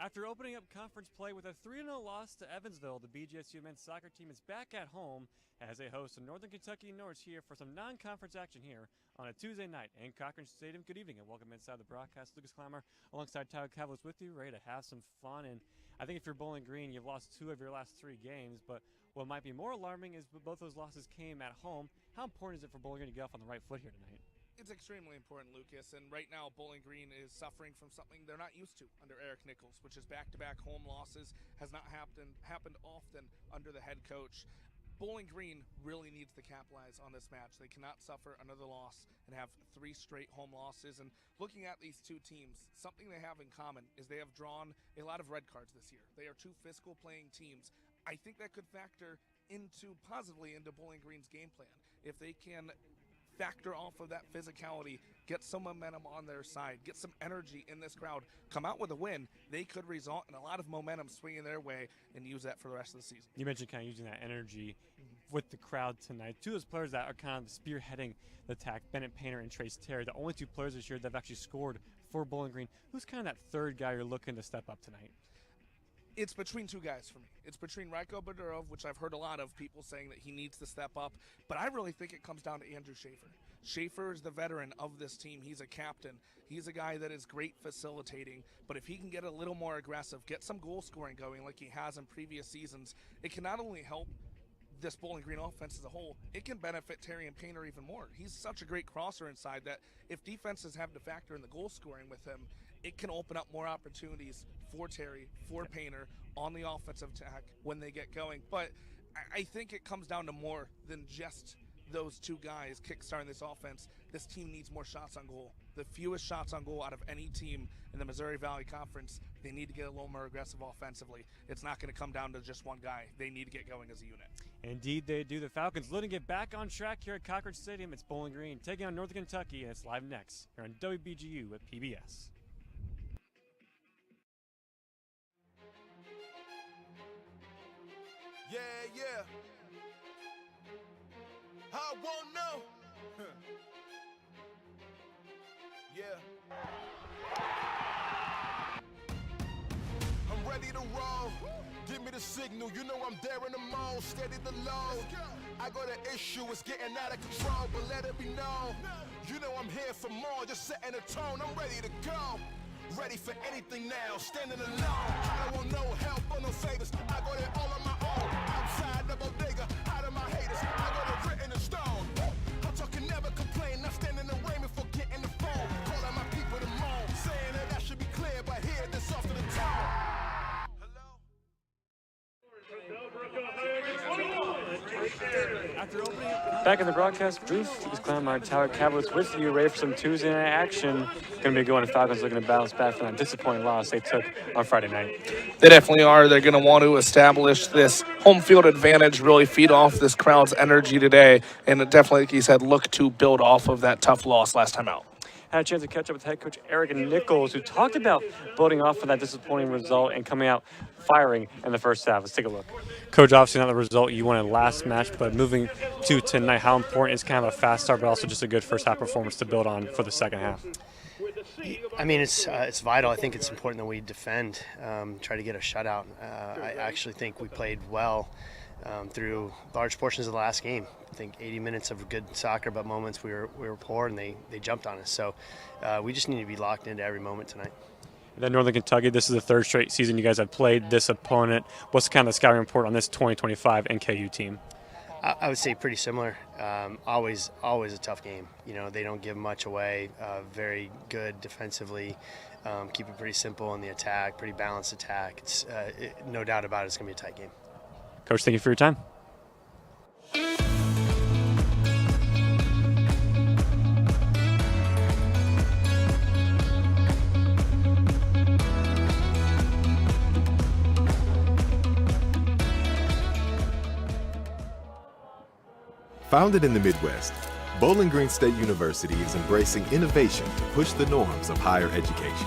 After opening up conference play with a 3-0 loss to Evansville, the BGSU men's soccer team is back at home as they host the Northern Kentucky Norse here for some non-conference action here on a Tuesday night in Cochrane Stadium. Good evening and welcome inside the broadcast. Lucas Clammer alongside Tyler Cavlis with you, ready to have some fun. And I think if you're Bowling Green, you've lost 2 of your last 3 games, but what might be more alarming is both those losses came at home. How important is it for Bowling Green to get off on the right foot here tonight? It's extremely important, Lucas, and right now Bowling Green is suffering from something they're not used to under Eric Nichols, which is back-to-back home losses. Has not happened often under the head coach. Bowling Green really needs to capitalize on this match. They cannot suffer another loss and have 3 straight home losses. And looking at these 2 teams, something they have in common is they have drawn a lot of red cards this year. They are 2 physical playing teams. I think that could factor positively into Bowling Green's game plan. If they can factor off of that physicality, get some momentum on their side, get some energy in this crowd, come out with a win, they could result in a lot of momentum swinging their way and use that for the rest of the season. You mentioned kind of using that energy with the crowd tonight. 2 of those players that are kind of spearheading the attack, Bennett Painter and Trace Terry, the only 2 players this year that have actually scored for Bowling Green. Who's kind of that third guy you're looking to step up tonight? It's between 2 guys for me. It's between Rajko Badurov, which I've heard a lot of people saying that he needs to step up, but I really think it comes down to Andrew Schaefer. Schaefer is the veteran of this team. He's a captain. He's a guy that is great facilitating, but if he can get a little more aggressive, get some goal scoring going like he has in previous seasons, it can not only help this Bowling Green offense as a whole, it can benefit Terry and Painter even more. He's such a great crosser inside that if defenses have to factor in the goal scoring with him, it can open up more opportunities for Terry, for Painter on the offensive attack when they get going. But I think it comes down to more than just those 2 guys kickstarting this offense. This team needs more shots on goal. The fewest shots on goal out of any team in the Missouri Valley Conference. They need to get a little more aggressive offensively. It's not going to come down to just one guy. They need to get going as a unit. Indeed they do. The Falcons looking to get back on track here at Cochrane Stadium. It's Bowling Green taking on Northern Kentucky, and it's live next here on WBGU at PBS. Yeah. I won't know. Yeah. I'm ready to roll. Give me the signal. You know I'm there in the mode. Steady the load. I got an issue. It's getting out of control, but let it be known. You know I'm here for more. Just setting a tone. I'm ready to go. Ready for anything now. Standing alone. I don't want no help or no favors. I got it all on my own. Outside the bodega, out of my haters. I got it written in stone. I'm talking never complain. Not standing in rain before getting the phone. Calling my people to moan. Saying that I should be clear, but here this off to the tone. Back in the broadcast booth, Lucas Clammer, Tyler Cavlis with you, ready for some Tuesday night action. Going to be going to Falcons looking to bounce back from that disappointing loss they took on Friday night. They definitely are. They're going to want to establish this home field advantage, really feed off this crowd's energy today, and definitely, like he said, look to build off of that tough loss last time out. Had a chance to catch up with head coach Eric Nichols, who talked about building off of that disappointing result and coming out firing in the first half. Let's take a look. Coach, obviously not the result you wanted last match, but moving to tonight, how important is kind of a fast start, but also just a good first half performance to build on for the second half? I mean, it's vital. I think it's important that we defend, try to get a shutout. I actually think we played well through large portions of the last game. I think 80 minutes of good soccer, but moments we were poor and they jumped on us. So we just need to be locked into every moment tonight. And then Northern Kentucky, this is the 3rd straight season you guys have played this opponent. What's kind of the scouting report on this 2025 NKU team? I would say pretty similar. Always a tough game. You know, they don't give much away. Very good defensively. Keep it pretty simple in the attack, pretty balanced attack. It's no doubt about it, it's going to be a tight game. Coach, thank you for your time. Founded in the Midwest, Bowling Green State University is embracing innovation to push the norms of higher education.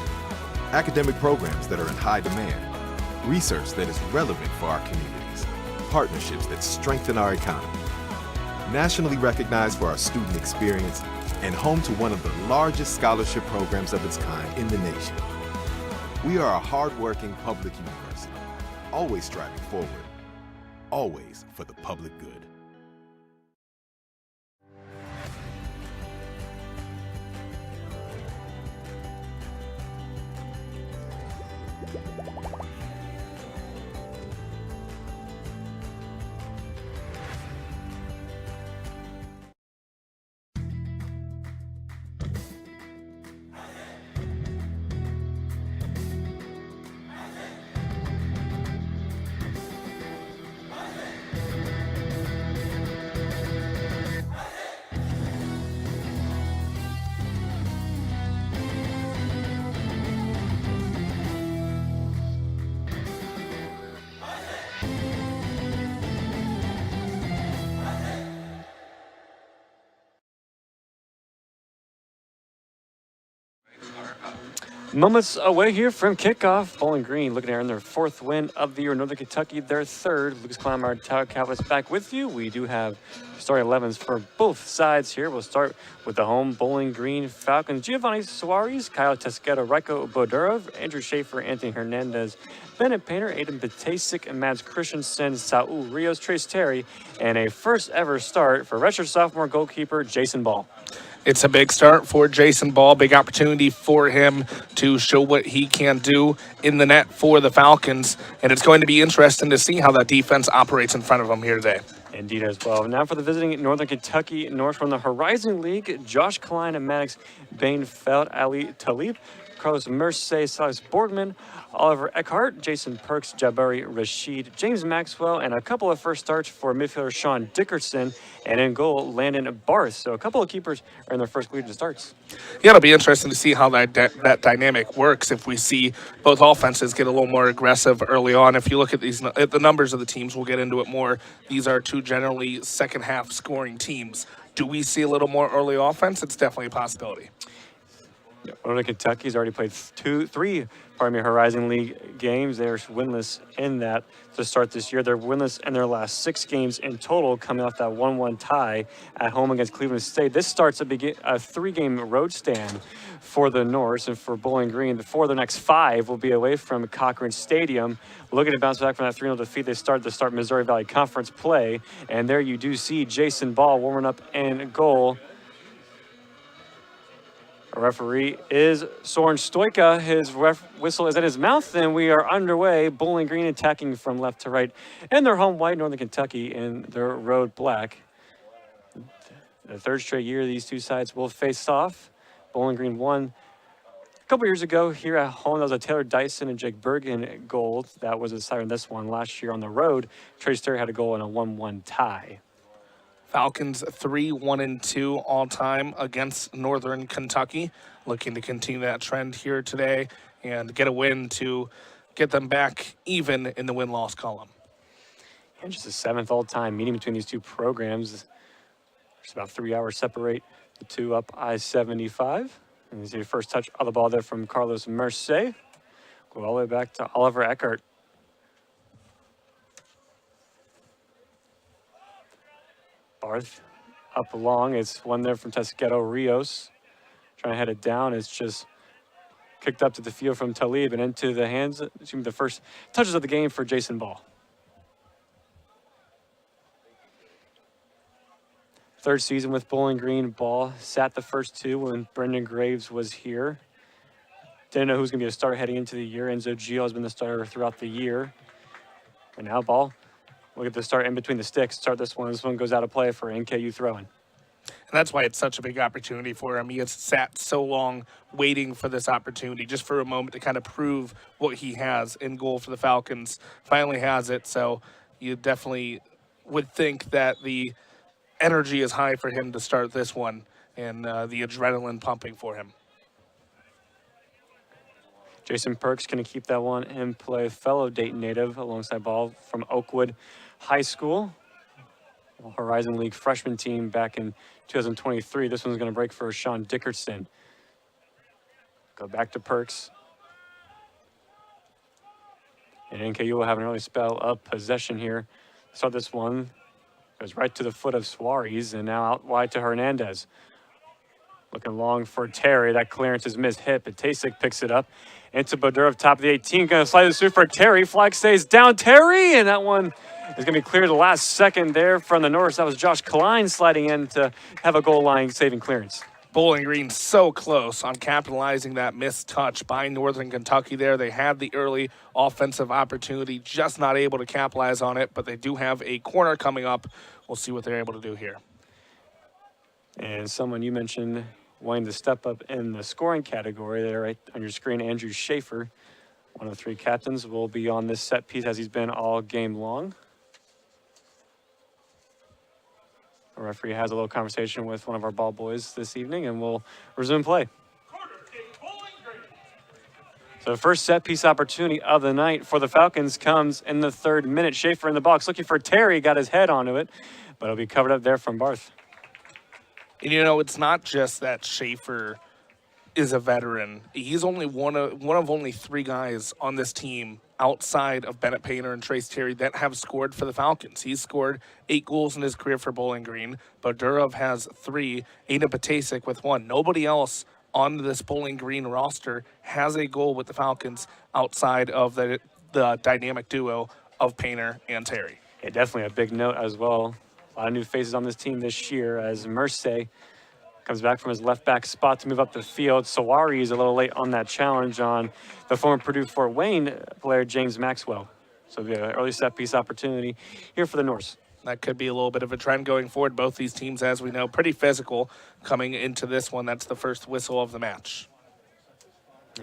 Academic programs that are in high demand, research that is relevant for our communities, partnerships that strengthen our economy. Nationally recognized for our student experience and home to one of the largest scholarship programs of its kind in the nation. We are a hard-working public university, always striving forward, always for the public good. Moments away here from kickoff. Bowling Green looking to earn their 4th win of the year. Northern Kentucky, their 3rd. Lucas Klein, our Tower Catalyst, back with you. We do have starting 11s for both sides here. We'll start with the home Bowling Green Falcons. Giovanni Suarez, Kyle Tesqueta, Raiko Bodurov, Andrew Schaefer, Anthony Hernandez, Bennett Painter, Aiden Batasik, and Mads Christensen, Saul Rios, Trace Terry, and a first ever start for redshirt sophomore goalkeeper Jason Ball. It's a big start for Jason Ball, big opportunity for him to show what he can do in the net for the Falcons, and it's going to be interesting to see how that defense operates in front of him here today. Indeed as well. Now for the visiting Northern Kentucky Norse from the Horizon League, Josh Klein and Maddox Bainfeld, Ali Talib, Carlos Merce, Silas Borgman, Oliver Eckhart, Jason Perks, Jabari Rashid, James Maxwell, and a couple of first starts for midfielder Sean Dickerson, and in goal, Landon Barth. So a couple of keepers are in their first collegiate starts. Yeah, it'll be interesting to see how that dynamic works if we see both offenses get a little more aggressive early on. If you look at the numbers of the teams, we'll get into it more. These are two generally second-half scoring teams. Do we see a little more early offense? It's definitely a possibility. Northern Kentucky's already played three Horizon League games. They're winless in that to start this year. They're winless in their last 6 games in total, coming off that 1-1 tie at home against Cleveland State. This starts a 3-game road stand for the Norse, and for Bowling Green, the next 5 will be away from Cochrane Stadium. Looking to bounce back from that 3-0 defeat, they start Missouri Valley Conference play, and there you do see Jason Ball warming up in goal. Our referee is Soren Stoika. His whistle is at his mouth, and we are underway. Bowling Green attacking from left to right in their home white, Northern Kentucky in their road black. The 3rd straight year these two sides will face off. Bowling Green won a couple years ago here at home. That was a Taylor Dyson and Jake Bergen goal. That was decided in this one. Last year on the road, Trace Terry had a goal in a 1-1 tie. Falcons 3-1-2 all time against Northern Kentucky. Looking to continue that trend here today and get a win to get them back even in the win-loss column. And just the 7th all-time meeting between these two programs. There's about 3 hours separate the two up I-75. And you see your first touch of the ball there from Carlos Merce. Go all the way back to Oliver Eckhart. Barth up along. It's one there from Tesqueta Rios. Trying to head it down. It's just kicked up to the field from Talib and into the hands, the first touches of the game for Jason Ball. 3rd season with Bowling Green. Ball sat the first 2 when Brendan Graves was here. Didn't know who's going to be a starter heading into the year. Enzo Gio has been the starter throughout the year. And now Ball, look at the start in between the sticks. Start this one. This one goes out of play for NKU throwing. And that's why it's such a big opportunity for him. He has sat so long waiting for this opportunity, just for a moment to kind of prove what he has in goal for the Falcons. Finally has it, so you definitely would think that the energy is high for him to start this one and the adrenaline pumping for him. Jason Perks going to keep that one in play. Fellow Dayton native alongside Ball from Oakwood High School. Horizon League freshman team back in 2023. This one's going to break for Sean Dickerson. Go back to Perks. And NKU will have an early spell of possession here. Start this one. Goes right to the foot of Suarez, and now out wide to Hernandez. Looking long for Terry. That clearance is mishit, but Tasik picks it up into Bodurov, top of the 18. Going to slide this through for Terry. Flag stays down. Terry, and that one is going to be cleared the last second there from the Norse. That was Josh Klein sliding in to have a goal line saving clearance. Bowling Green so close on capitalizing that missed touch by Northern Kentucky there. They had the early offensive opportunity, just not able to capitalize on it, but they do have a corner coming up. We'll see what they're able to do here. And someone you mentioned wanting to step up in the scoring category there right on your screen, Andrew Schaefer, one of the 3 captains, will be on this set piece as he's been all game long. The referee has a little conversation with one of our ball boys this evening, and we'll resume play. So the first set piece opportunity of the night for the Falcons comes in the 3rd minute. Schaefer in the box looking for Terry, got his head onto it, but it'll be covered up there from Barth. And, you know, it's not just that Schaefer is a veteran. He's only one of only 3 guys on this team outside of Bennett Painter and Trace Terry that have scored for the Falcons. He's scored 8 goals in his career for Bowling Green. Bodurov has 3, Aiden Patasik with 1. Nobody else on this Bowling Green roster has a goal with the Falcons outside of the dynamic duo of Painter and Terry. Yeah, definitely a big note as well. A lot of new faces on this team this year as Merce comes back from his left back spot to move up the field. Sawari is a little late on that challenge on the former Purdue Fort Wayne player James Maxwell. So it'll be an early set piece opportunity here for the Norse. That could be a little bit of a trend going forward. Both these teams, as we know, pretty physical coming into this one. That's the first whistle of the match.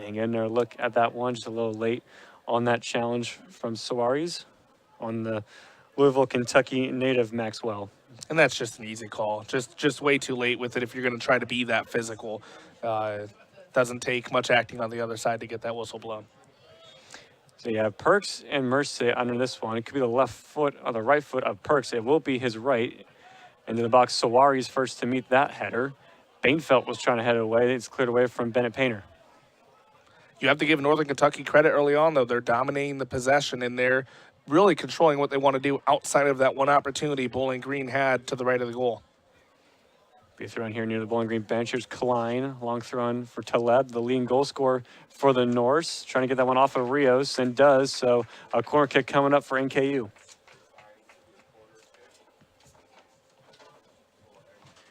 And getting a look at that one, just a little late on that challenge from Sawaris on the Louisville, Kentucky native Maxwell. And that's just an easy call. Just way too late with it if you're going to try to be that physical. Doesn't take much acting on the other side to get that whistle blown. So you have Perks and Merce under this one. It could be the left foot or the right foot of Perks. It will be his right. Into the box, Sawari's first to meet that header. Bainfelt was trying to head it away. It's cleared away from Bennett Painter. You have to give Northern Kentucky credit early on, though. They're dominating the possession, and they're really controlling what they want to do outside of that one opportunity Bowling Green had to the right of the goal. Be thrown here near the Bowling Green bench. Here's Klein, long throw for Taleb, the leading goal scorer for the Norse. Trying to get that one off of Rios, and does. So a corner kick coming up for NKU.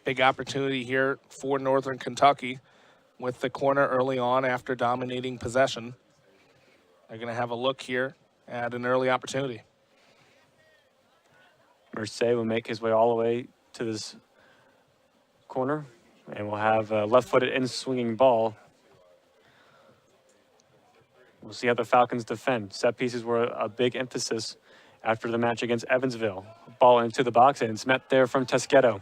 Big opportunity here for Northern Kentucky with the corner early on after dominating possession. They're going to have a look here at an early opportunity. Merce will make his way all the way to this corner, and we'll have a left-footed in-swinging ball. We'll see how the Falcons defend. Set pieces were a big emphasis after the match against Evansville. Ball into the box, and it's met there from Tesketo.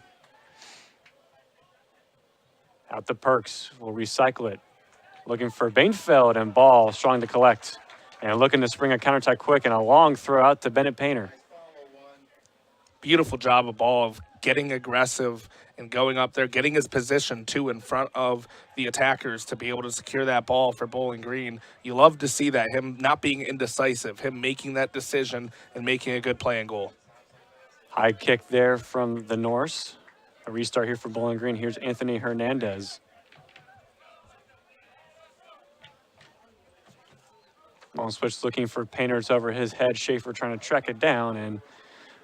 Out to Perks. We'll recycle it. Looking for Bainfeld, and ball strong to collect. And looking to spring a counterattack quick, and a long throw out to Bennett Painter. Beautiful job of ball of getting aggressive and going up there, getting his position too in front of the attackers to be able to secure that ball for Bowling Green. You love to see that, him not being indecisive, him making that decision and making a good play and goal. High kick there from the Norse. A restart here for Bowling Green. Here's Anthony Hernandez. Long switch looking for Painter. It's over his head. Schaefer trying to track it down, and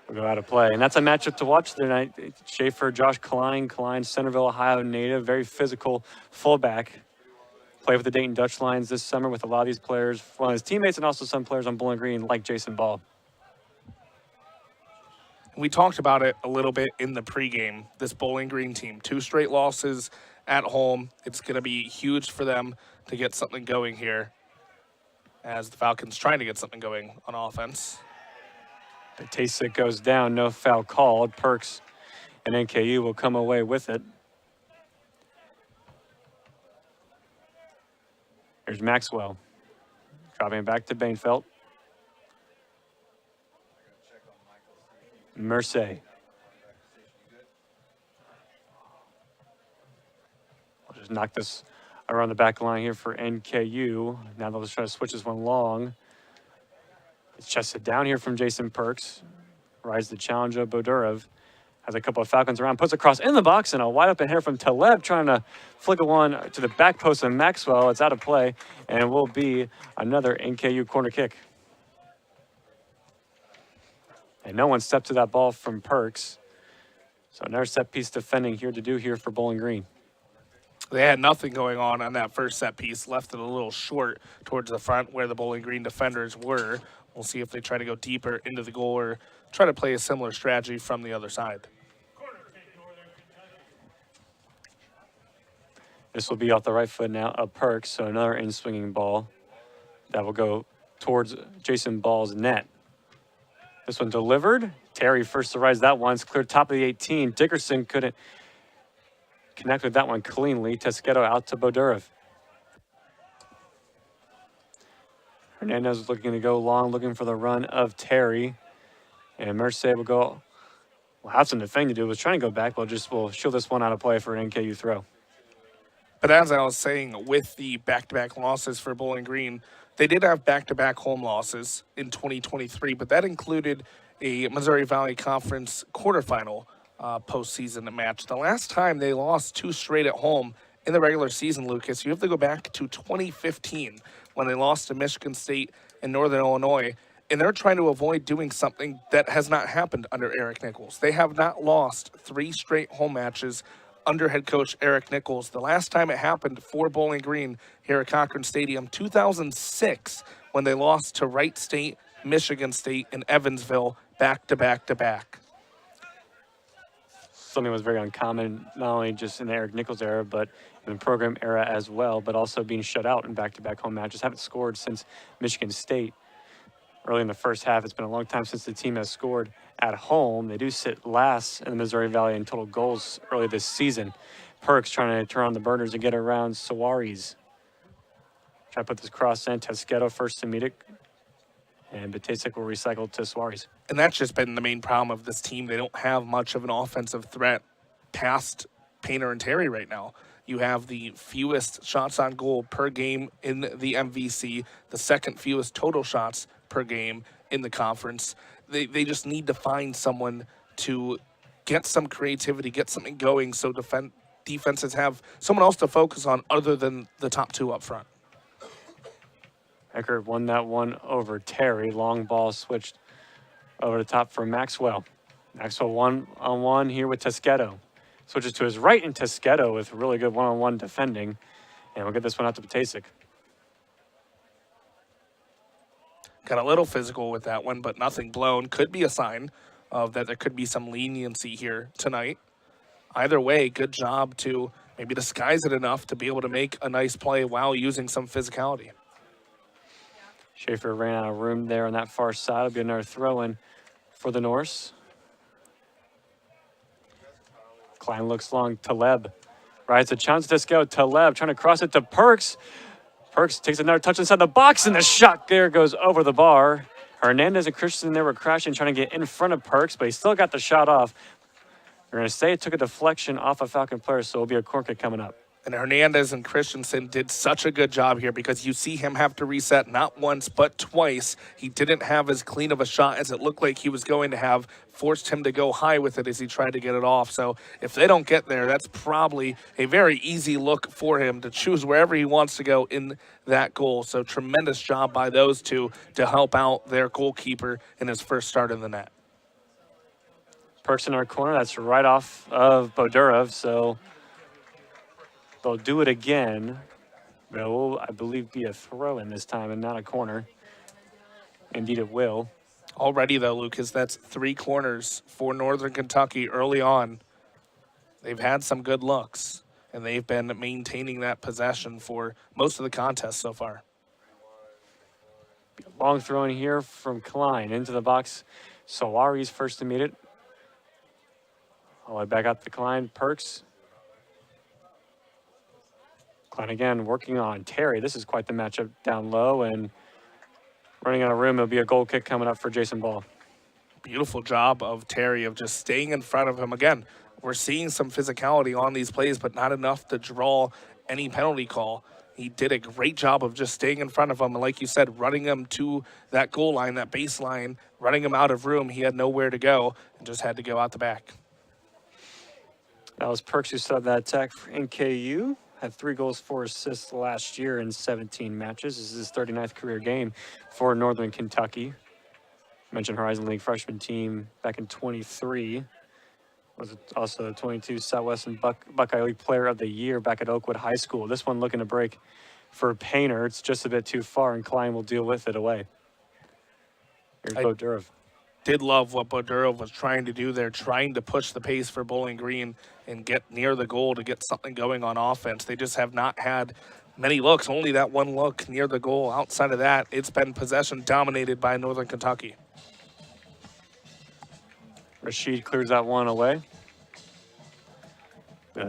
we'll go out of play. And that's a matchup to watch tonight. Schaefer, Josh Klein. Klein, Centerville, Ohio native. Very physical fullback. Played with the Dayton Dutch Lions this summer with a lot of these players. One of his teammates and also some players on Bowling Green like Jason Ball. We talked about it a little bit in the pregame, this Bowling Green team. 2 straight losses at home. It's going to be huge for them to get something going here as the Falcons trying to get something going on offense. The Tasik goes down, no foul called. Perks and NKU will come away with it. Here's Maxwell. Dropping it back to Bainfelt. Merce. We'll just knock this around the back line here for NKU. Now they'll just try to switch this one long. It's chested down here from Jason Perks. Rise the challenge of Bodurov. Has a couple of Falcons around, puts a cross in the box, and a wide open header from Taleb trying to flick one to the back post of Maxwell. It's out of play, and it will be another NKU corner kick. And no one stepped to that ball from Perks. So another set piece defending here to do here for Bowling Green. They had nothing going on that first set piece, left it a little short towards the front where the Bowling Green defenders were. We'll see if they try to go deeper into the goal or try to play a similar strategy from the other side. This will be off the right foot now of Perks, so another in-swinging ball that will go towards Jason Ball's net. This one delivered. Terry first to rise that one. It's cleared top of the 18. Dickerson couldn't connect with that one cleanly. Tesqueto out to Bodurov. Hernandez looking to go long, looking for the run of Terry. And Merced will have some defending to do. Was trying to go back, but we'll shield this one out of play for an NKU throw. But as I was saying, with the back-to-back losses for Bowling Green, they did have back-to-back home losses in 2023, but that included a Missouri Valley Conference quarterfinal postseason match. The last time they lost 2 straight at home in the regular season, Lucas, you have to go back to 2015 when they lost to Michigan State and Northern Illinois, and they're trying to avoid doing something that has not happened under Eric Nichols. They have not lost 3 straight home matches under head coach Eric Nichols. The last time it happened for Bowling Green here at Cochrane Stadium, 2006, when they lost to Wright State, Michigan State, and Evansville back-to-back-to-back. Something was very uncommon, not only just in the Eric Nichols era, but in the program era as well, but also being shut out in back-to-back home matches. Haven't scored since Michigan State. Early in the first half, it's been a long time since the team has scored at home. They do sit last in the Missouri Valley in total goals early this season. Perks trying to turn on the burners and get around Suarez. Try to put this cross in. Tesqueto first to meet it. And Batasic will recycle to Suarez. And that's just been the main problem of this team. They don't have much of an offensive threat past Painter and Terry right now. You have the fewest shots on goal per game in the MVC, the second fewest total shots per game in the conference. They just need to find someone to get some creativity, get something going so defenses have someone else to focus on other than the top 2 up front. Eckert won that one over Terry. Long ball switched over the top for Maxwell. Maxwell 1-on-1 here with Tesqueto. Switches to his right, and Tesqueto with really good one-on-one defending. And we'll get this one out to Batasic. Got a little physical with that one, but nothing blown. Could be a sign of that there could be some leniency here tonight. Either way, good job to maybe disguise it enough to be able to make a nice play while using some physicality. Schaefer ran out of room there on that far side. It'll be another throw-in for the Norse. Klein looks long. Taleb rides a chance to go. Taleb trying to cross it to Perks. Perks takes another touch inside the box, and the shot there goes over the bar. Hernandez and Christensen there were crashing, trying to get in front of Perks, but he still got the shot off. We're going to say it took a deflection off a Falcon player, so it'll be a corner kick coming up. And Hernandez and Christensen did such a good job here because you see him have to reset not once but twice. He didn't have as clean of a shot as it looked like he was going to have, forced him to go high with it as he tried to get it off. So if they don't get there, that's probably a very easy look for him to choose wherever he wants to go in that goal. So tremendous job by those two to help out their goalkeeper in his first start in the net. Perks in our corner, that's right off of Bodurov, so they'll do it again. But it will, I believe, be a throw-in this time and not a corner. Indeed it will. Already, though, Lucas, that's 3 corners for Northern Kentucky early on. They've had some good looks, and they've been maintaining that possession for most of the contest so far. Long throw in here from Klein into the box. Suarez first to meet it. All the way back out to Klein. Perks. Klein again working on Terry. This is quite the matchup down low, and running out of room. It'll be a goal kick coming up for Jason Ball. Beautiful job of Terry of just staying in front of him. Again, we're seeing some physicality on these plays, but not enough to draw any penalty call. He did a great job of just staying in front of him, and like you said, running him to that goal line, that baseline, running him out of room. He had nowhere to go and just had to go out the back. That was Perks who started that attack for NKU. Had 3 goals, 4 assists last year in 17 matches. This is his 39th career game for Northern Kentucky. Mentioned Horizon League freshman team back in 23. Was also the 22 Southwestern Buckeye League Player of the Year back at Oakwood High School. This one looking to break for Painter. It's just a bit too far, and Klein will deal with it away. Here's Bo Durov. Did love what Bodurov was trying to do there, trying to push the pace for Bowling Green and get near the goal to get something going on offense. They just have not had many looks, only that one look near the goal. Outside of that, it's been possession dominated by Northern Kentucky. Rashid clears that one away.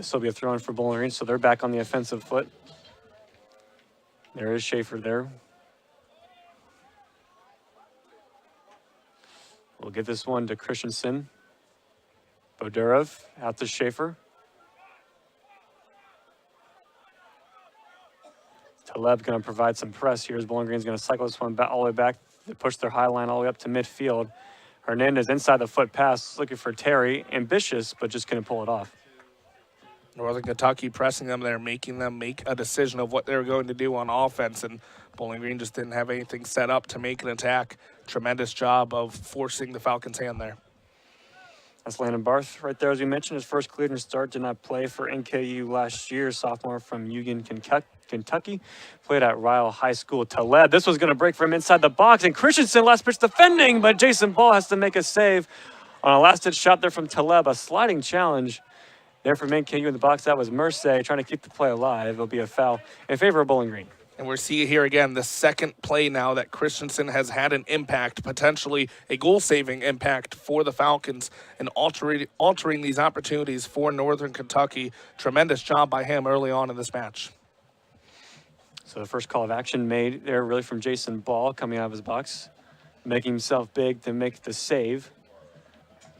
Still be a throw in for Bowling Green, so they're back on the offensive foot. There is Schaefer there. We'll get this one to Christensen. Bodurov out to Schaefer. Taleb going to provide some press here as Bowling Green's going to cycle this one back, all the way back. They push their high line all the way up to midfield. Hernandez inside the foot pass, looking for Terry. Ambitious, but just couldn't pull it off. Northern Kentucky pressing them there, making them make a decision of what they were going to do on offense, and Bowling Green just didn't have anything set up to make an attack. Tremendous job of forcing the Falcons' hand there. That's Landon Barth right there, as we mentioned. His first cleared start, did not play for NKU last year. Sophomore from Union, Kentucky. Played at Ryle High School. Taleb, this was going to break from inside the box, and Christensen last pitch defending, but Jason Ball has to make a save on a last-ditch shot there from Taleb. A sliding challenge there from NKU in the box. That was Mercer trying to keep the play alive. It'll be a foul in favor of Bowling Green. And we're seeing here again the second play now that Christensen has had an impact, potentially a goal-saving impact for the Falcons, and altering these opportunities for Northern Kentucky. Tremendous job by him early on in this match. So the first call of action made there really from Jason Ball coming out of his box, making himself big to make the save.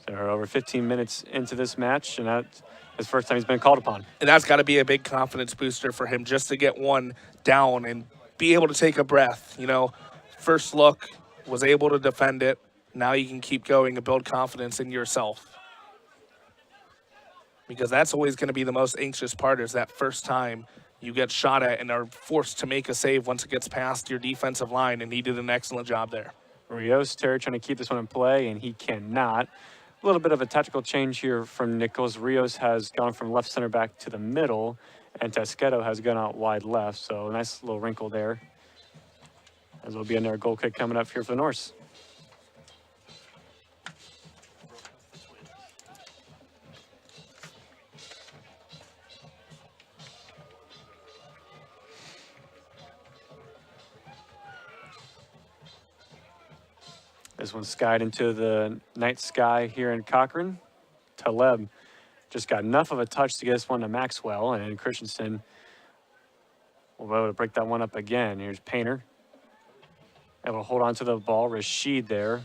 So we're over 15 minutes into this match, and that's his first time he's been called upon. And that's got to be a big confidence booster for him, just to get one down and be able to take a breath. You know, first look, was able to defend it. Now you can keep going and build confidence in yourself. Because that's always going to be the most anxious part, is that first time you get shot at and are forced to make a save once it gets past your defensive line, and he did an excellent job there. Rios, Terry trying to keep this one in play, and he cannot. A little bit of a tactical change here from Nichols. Rios has gone from left center back to the middle, and Tasqueto has gone out wide left. So a nice little wrinkle there. As will be another goal kick coming up here for the Norse. This one skied into the night sky here in Cochrane. Taleb just got enough of a touch to get this one to Maxwell, and Christensen will be able to break that one up again. Here's Painter. Able to hold on to the ball. Rashid there. A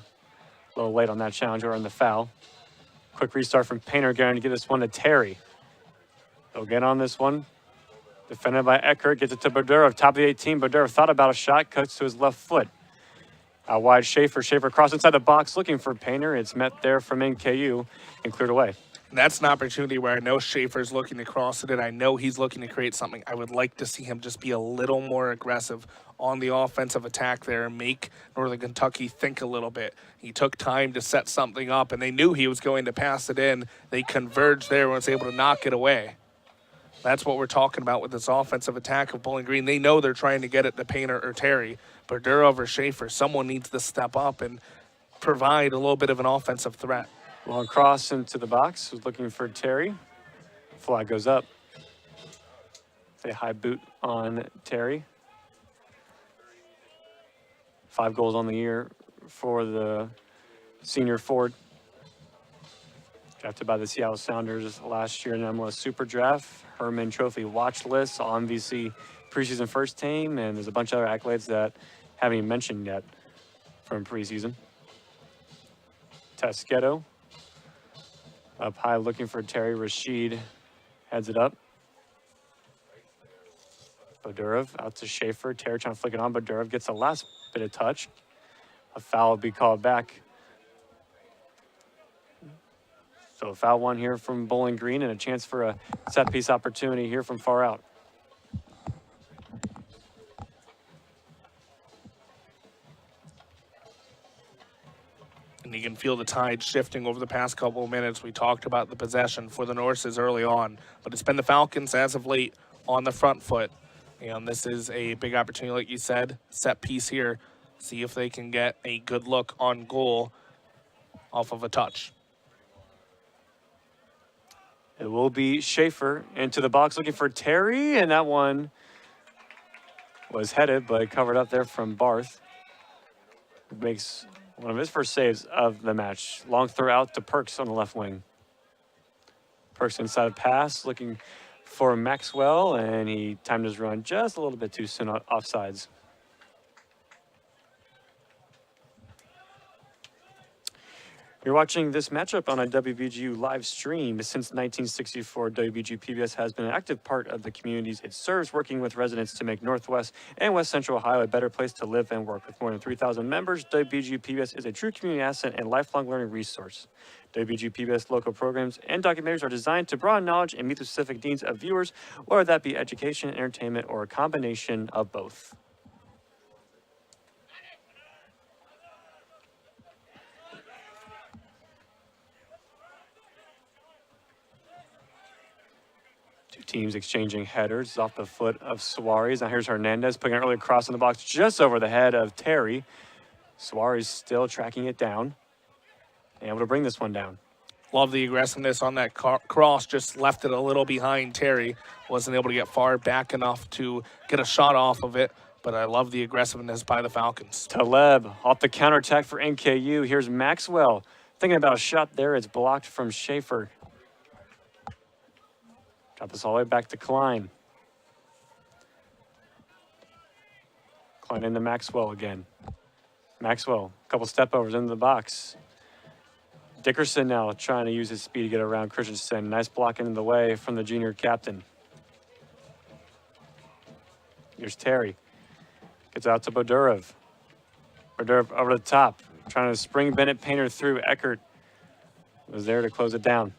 little late on that challenge or in the foul. Quick restart from Painter again to get this one to Terry. They'll get on this one. Defended by Eckert. Gets it to Bodurov. Top of the 18. Bodurov thought about a shot. Cuts to his left foot. Out wide, Schaefer. Schaefer crossed inside the box looking for Painter. It's met there from NKU and cleared away. And that's an opportunity where I know Schaefer's looking to cross it, and I know he's looking to create something. I would like to see him just be a little more aggressive on the offensive attack there and make Northern Kentucky think a little bit. He took time to set something up, and they knew he was going to pass it in. They converged there and was able to knock it away. That's what we're talking about with this offensive attack of Bowling Green. They know they're trying to get it to Painter or Terry, but Durov or Schaefer, someone needs to step up and provide a little bit of an offensive threat. Long cross into the box. Who's looking for Terry. Flag goes up. A high boot on Terry. 5 goals on the year for the senior forward. Drafted by the Seattle Sounders last year in MLS Super Draft. Herman Trophy watch list, All-MVC preseason first team, and there's a bunch of other accolades that haven't even mentioned yet from preseason. Tasqueto up high looking for Terry. Rashid heads it up. Bodurov out to Schaefer. Terry trying to flick it on. Bodurov gets the last bit of touch. A foul will be called back. So a foul one here from Bowling Green and a chance for a set piece opportunity here from far out. And you can feel the tide shifting over the past couple of minutes. We talked about the possession for the Norses early on, but it's been the Falcons as of late on the front foot. And this is a big opportunity, like you said, set piece here. See if they can get a good look on goal off of a touch. It will be Schaefer into the box looking for Terry, and that one was headed but covered up there from Barth. Makes one of his first saves of the match. Long throw out to Perks on the left wing. Perks inside a pass looking for Maxwell, and he timed his run just a little bit too soon offsides. You're watching this matchup on a WBGU live stream. Since 1964, WBGU PBS has been an active part of the communities it serves, working with residents to make Northwest and West Central Ohio a better place to live and work. With more than 3,000 members, WBGU PBS is a true community asset and lifelong learning resource. WBGU PBS local programs and documentaries are designed to broaden knowledge and meet the specific needs of viewers, whether that be education, entertainment, or a combination of both. Teams exchanging headers off the foot of Suarez. Now here's Hernandez putting an early cross in the box just over the head of Terry. Suarez still tracking it down. Able to bring this one down. Love the aggressiveness on that cross. Just left it a little behind Terry. Wasn't able to get far back enough to get a shot off of it. But I love the aggressiveness by the Falcons. Taleb off the counterattack for NKU. Here's Maxwell. Thinking about a shot there. It's blocked from Schaefer. Drop this all the way back to Klein. Klein into Maxwell again. Maxwell, a couple step overs into the box. Dickerson now trying to use his speed to get around Christensen. Nice blocking in the way from the junior captain. Here's Terry. Gets out to Bodurov. Bodurov over the top. Trying to spring Bennett Painter through. Eckert was there to close it down.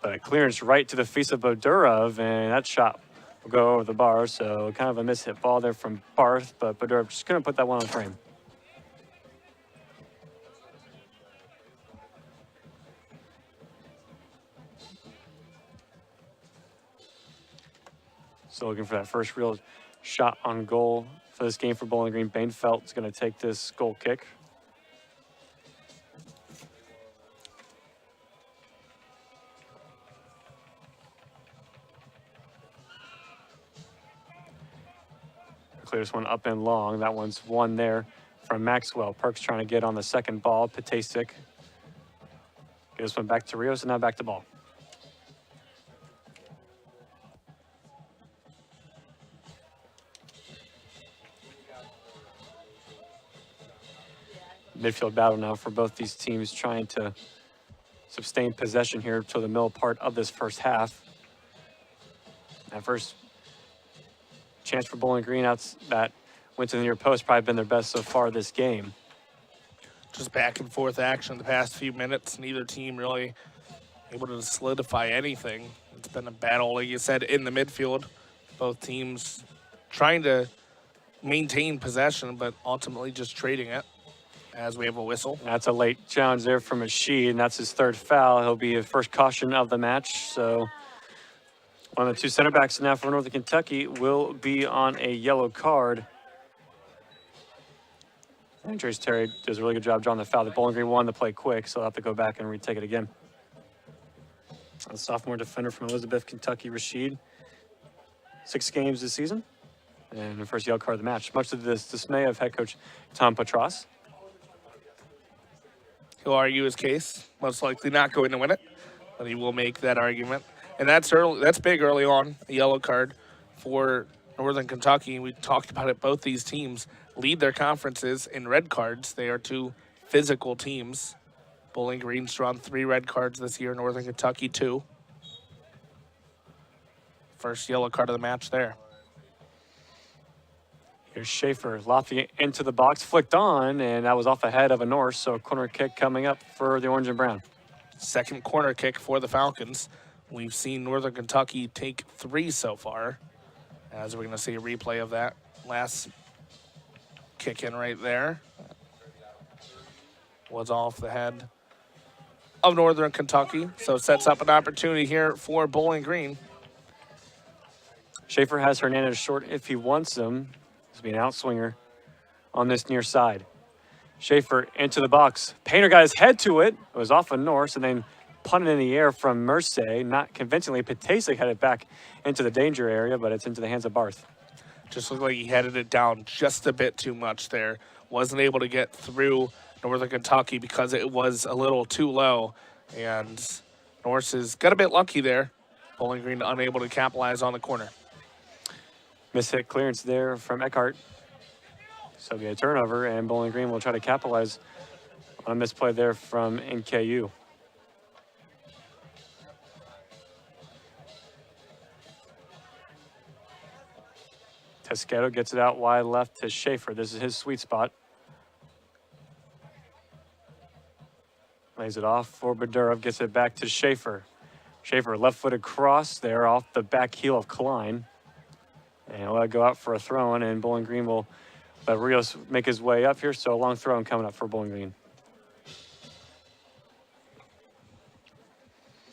But a clearance right to the face of Bodurov, and that shot will go over the bar. So kind of a mishit ball there from Barth, but Bodurov just couldn't put that one on frame. So looking for that first real shot on goal for this game for Bowling Green. Bainfeld is going to take this goal kick. Clear this one up and long. That one's one there from Maxwell. Perks trying to get on the second ball. Patasic. Get this one back to Rios, and now back to ball. Midfield battle now for both these teams, trying to sustain possession here to the middle part of this first half. That first chance for Bowling Green out that went to the near post, probably been their best so far this game. Just back and forth action the past few minutes. Neither team really able to solidify anything. It's been a battle, like you said, in the midfield. Both teams trying to maintain possession, but ultimately just trading it as we have a whistle. That's a late challenge there from Rashid, and that's his third foul. He'll be his first caution of the match. So one of the two center backs now for Northern Kentucky will be on a yellow card. And Trace Terry does a really good job drawing the foul. The Bowling Green won the play quick, so they'll have to go back and retake it again. A sophomore defender from Elizabeth, Kentucky, Rashid. 6 games this season, and the first yellow card of the match, much to the dismay of head coach Tom Patras. He'll argue his case, most likely not going to win it, but he will make that argument. And that's early. That's big early on, a yellow card for Northern Kentucky. We talked about it. Both these teams lead their conferences in red cards. They are two physical teams. Bowling Green's drawn 3 red cards this year. Northern Kentucky 2. First yellow card of the match there. Here's Schaefer. Lafayette into the box, flicked on, and that was off the head of a Norse. So corner kick coming up for the orange and brown. Second corner kick for the Falcons. We've seen Northern Kentucky take 3 so far, as we're going to see a replay of that last kick in right there. Was off the head of Northern Kentucky, so it sets up an opportunity here for Bowling Green. Schaefer has Hernandez short if he wants him. This will be an outswinger on this near side. Schaefer into the box. Painter got his head to it. It was off of Norse and then punted in the air from Merce. Not convincingly. Patasic had it back into the danger area, but it's into the hands of Barth. Just looked like he headed it down just a bit too much there. Wasn't able to get through Northern Kentucky because it was a little too low. And Norse has got a bit lucky there. Bowling Green unable to capitalize on the corner. Mishit clearance there from Eckhart. So it'll be a turnover, and Bowling Green will try to capitalize on a misplay there from NKU. Tescato gets it out wide left to Schaefer. This is his sweet spot. Lays it off for Badurov, gets it back to Schaefer. Schaefer left-footed cross there off the back heel of Klein. And he'll let it go out for a throw-in, and Bowling Green will let Rios make his way up here. So a long throw-in coming up for Bowling Green.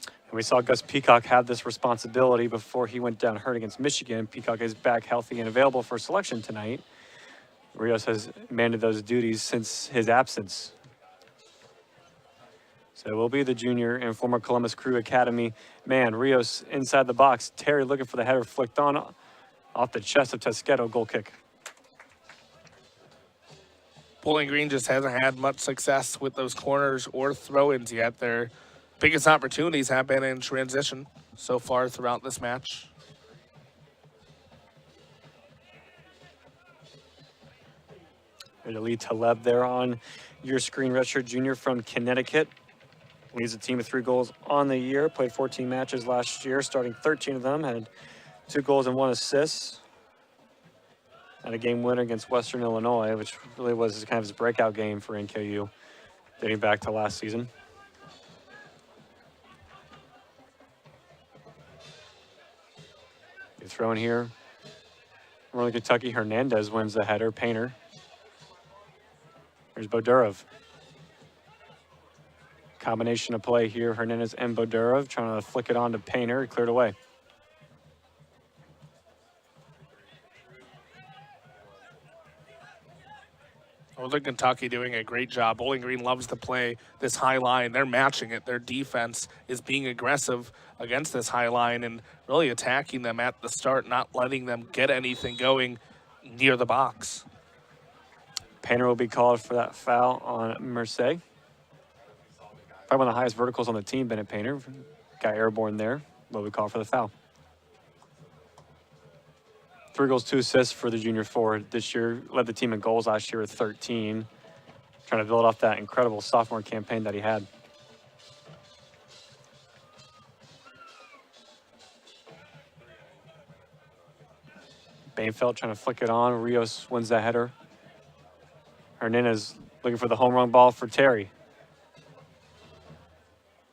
And we saw Gus Peacock have this responsibility before he went down hurt against Michigan. Peacock is back healthy and available for selection tonight. Rios has managed those duties since his absence. So it will be the junior and former Columbus Crew Academy man. Rios inside the box. Terry looking for the header flicked on off the chest of Tescato. Goal kick. Bowling Green just hasn't had much success with those corners or throw-ins yet. Their biggest opportunities have been in transition so far throughout this match. There's Ali Taleb there on your screen. Redshirt junior from Connecticut. Leads the team with 3 goals on the year. Played 14 matches last year, starting 13 of them. Had 2 goals and 1 assist. Had a game winner against Western Illinois, which really was kind of his breakout game for NKU, dating back to last season. You throw in here. Northern Kentucky, Hernandez wins the header. Painter. There's Bodurov. Combination of play here. Hernandez and Bodurov trying to flick it on to Painter. Cleared away. Northern Kentucky doing a great job. Bowling Green loves to play this high line. They're matching it. Their defense is being aggressive against this high line and really attacking them at the start, not letting them get anything going near the box. Painter will be called for that foul on Merce. Probably one of the highest verticals on the team, Bennett Painter. Got airborne there. Will be called for the foul. 3 goals, 2 assists for the junior forward this year. Led the team in goals last year with 13. Trying to build off that incredible sophomore campaign that he had. Bainfeld trying to flick it on. Rios wins that header. Hernandez looking for the home run ball for Terry.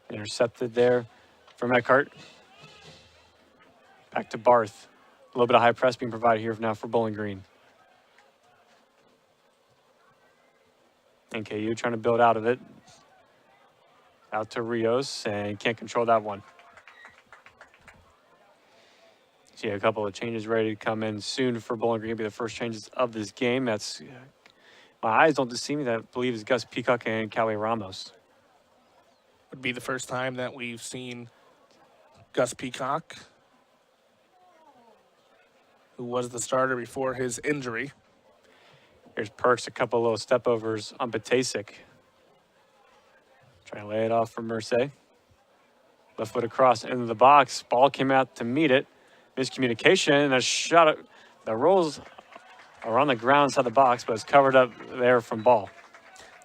Intercepted there from Eckhart. Back to Barth. A little bit of high press being provided here now for Bowling Green. NKU trying to build out of it. Out to Rios, and can't control that one. See a couple of changes ready to come in soon for Bowling Green. Be the first changes of this game. That's my eyes don't deceive me. That I believe is Gus Peacock and Calais Ramos. Would be the first time that we've seen Gus Peacock, who was the starter before his injury. Here's Perks, a couple of little step-overs on Patasic. Trying to lay it off for Merce. Left foot across into the box. Ball came out to meet it. Miscommunication, and a shot that rolls around the ground inside the box, but it's covered up there from Ball.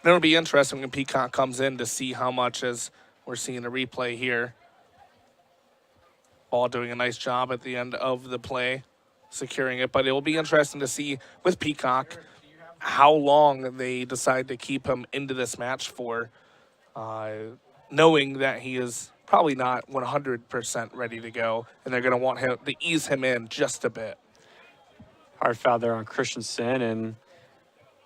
It'll be interesting when Peacock comes in to see how much, as we're seeing a replay here. Ball doing a nice job at the end of the play, securing it. But it will be interesting to see with Peacock how long they decide to keep him into this match for. knowing that he is probably not 100% ready to go, and they're going to want him to ease him in just a bit. Hard foul there on Christensen, and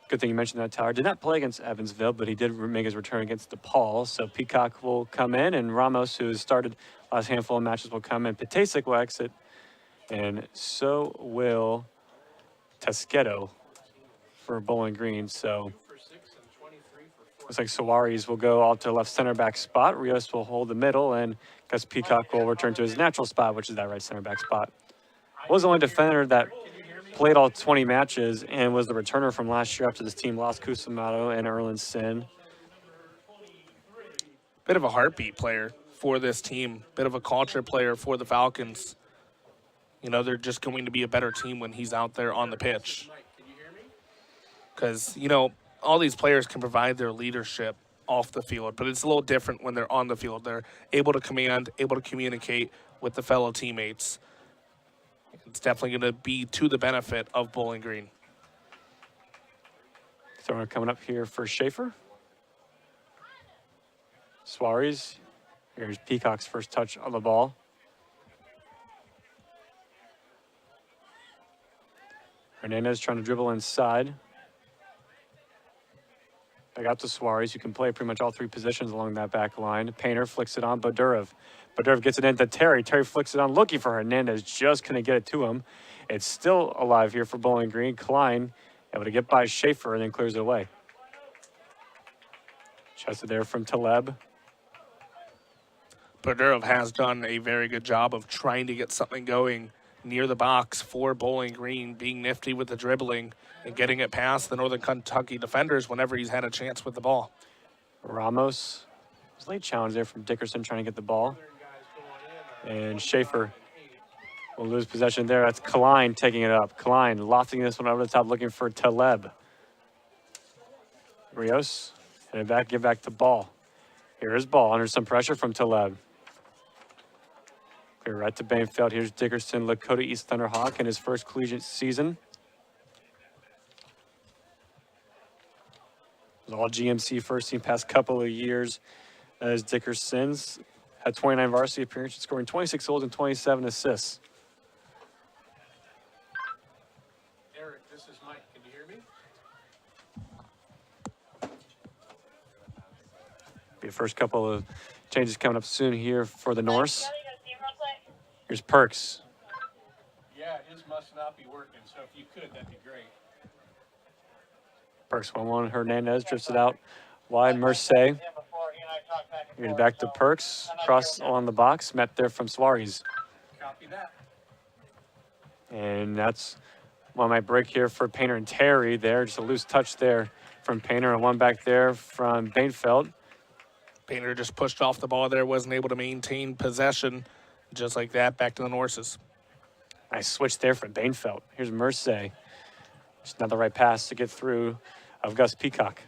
good thing you mentioned that, Tyler. Did not play against Evansville, but he did make his return against DePaul. So Peacock will come in, and Ramos, who has started last handful of matches, will come in. Patasic will exit, and so will Tesqueto for Bowling Green. So looks like Suarez will go off to the left center back spot. Rios will hold the middle, and Gus Peacock will return to his natural spot, which is that right center back spot. Was the only defender that played all 20 matches and was the returner from last year after this team lost Kusamato and Erland Sin. Bit of a heartbeat player for this team, bit of a culture player for the Falcons. You know, they're just going to be a better team when he's out there on the pitch. Because, you know, all these players can provide their leadership off the field, but it's a little different when they're on the field. They're able to command, able to communicate with the fellow teammates. It's definitely going to be to the benefit of Bowling Green. Throwing coming up here for Schaefer. Suarez. Here's Peacock's first touch on the ball. Hernandez trying to dribble inside. Back out to Suarez, who can play pretty much all three positions along that back line. Painter flicks it on Bodurov. Bodurov gets it into Terry. Terry flicks it on, looking for Hernandez. Just couldn't get it to him. It's still alive here for Bowling Green. Klein able to get by Schaefer and then clears it away. Chested there from Taleb. Bodurov has done a very good job of trying to get something going near the box for Bowling Green, being nifty with the dribbling and getting it past the Northern Kentucky defenders whenever he's had a chance with the ball. Ramos was late challenge there from Dickerson trying to get the ball. And Schaefer will lose possession there. That's Klein taking it up. Klein lofting this one over the top, looking for Taleb. Rios headed back, give back to Ball. Here's Ball under some pressure from Taleb. Clear right to Bainfeld. Here's Dickerson, Lakota East Thunderhawk in his first collegiate season. It was all GMC first team past couple of years as Dickerson's had 29 varsity appearances, scoring 26 goals and 27 assists. Eric, this is Mike. Can you hear me? Be a first couple of changes coming up soon here for the Norse. Here's Perks. Yeah, his must not be working, so if you could, that'd be great. Perks 1-1. Hernandez drifts it out wide. Mercier. Here's back to Perks. Cross on the box. Met there from Suarez. Copy that. And that's one might break here for Painter and Terry there. Just a loose touch there from Painter and one back there from Bainfeld. Painter just pushed off the ball there, wasn't able to maintain possession. Just like that, back to the Norses. Nice switch there from Bainfeld. Here's Mercier. Just not the right pass to get through of Gus Peacock.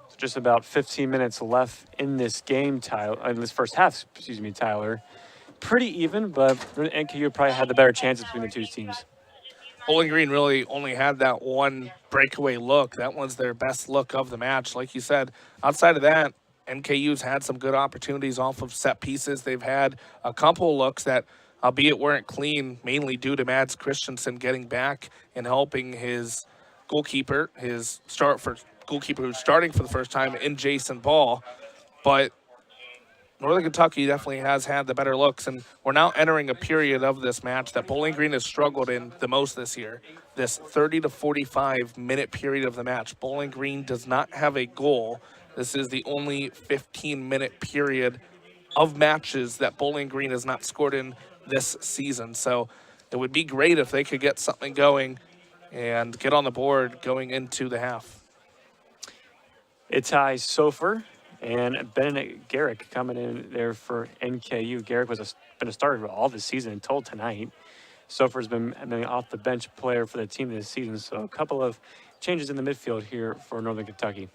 So just about 15 minutes left in this game, Tyler. In this first half, excuse me, Tyler. Pretty even, but NKU probably had the better chances between the two teams. Bowling Green really only had that one breakaway look. That was their best look of the match. Like you said, outside of that, NKU's had some good opportunities off of set pieces. They've had a couple of looks that, albeit weren't clean, mainly due to Mads Christensen getting back and helping his goalkeeper, goalkeeper who's starting for the first time in Jason Ball. But Northern Kentucky definitely has had the better looks, and we're now entering a period of this match that Bowling Green has struggled in the most this year. This 30 to 45 minute period of the match. Bowling Green does not have a goal. This is the only 15-minute period of matches that Bowling Green has not scored in this season. So it would be great if they could get something going and get on the board going into the half. Itai Sofer and Benedict Garrick coming in there for NKU. Garrick was been a starter all this season until tonight. Sofer's been off the bench player for the team this season, so a couple of changes in the midfield here for Northern Kentucky.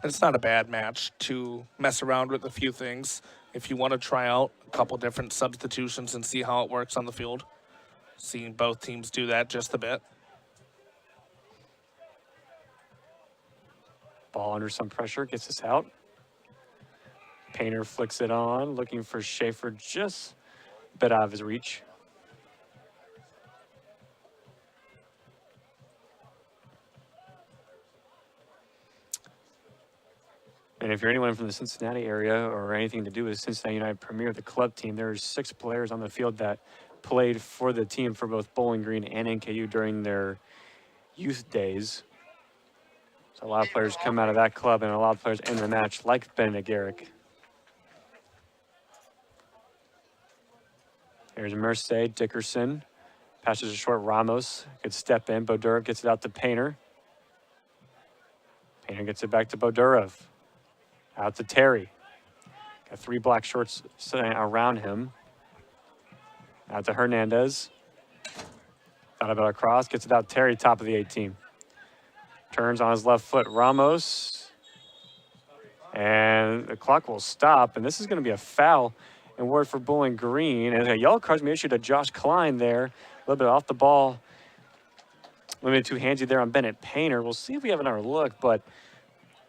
It's not a bad match to mess around with a few things if you want to try out a couple different substitutions and see how it works on the field. Seeing both teams do that just a bit. Ball under some pressure, gets this out. Painter flicks it on, looking for Schaefer just a bit out of his reach. And if you're anyone from the Cincinnati area or anything to do with Cincinnati United Premier, the club team, there's 6 players on the field that played for the team for both Bowling Green and NKU during their youth days. So a lot of players come out of that club and a lot of players in the match, like Benedict Garrick. Here's Merced Dickerson. Passes a short Ramos. Good step in. Bodurov gets it out to Painter. Painter gets it back to Bodurov. Out to Terry. Got 3 black shorts sitting around him. Out to Hernandez. Thought about a cross. Gets it out to Terry, top of the 18. Turns on his left foot. Ramos. And the clock will stop. And this is going to be a foul and word for Bowling Green. And a yellow card's been issued to Josh Klein there. A little bit off the ball. Limited too handsy there on Bennett Painter. We'll see if we have another look, but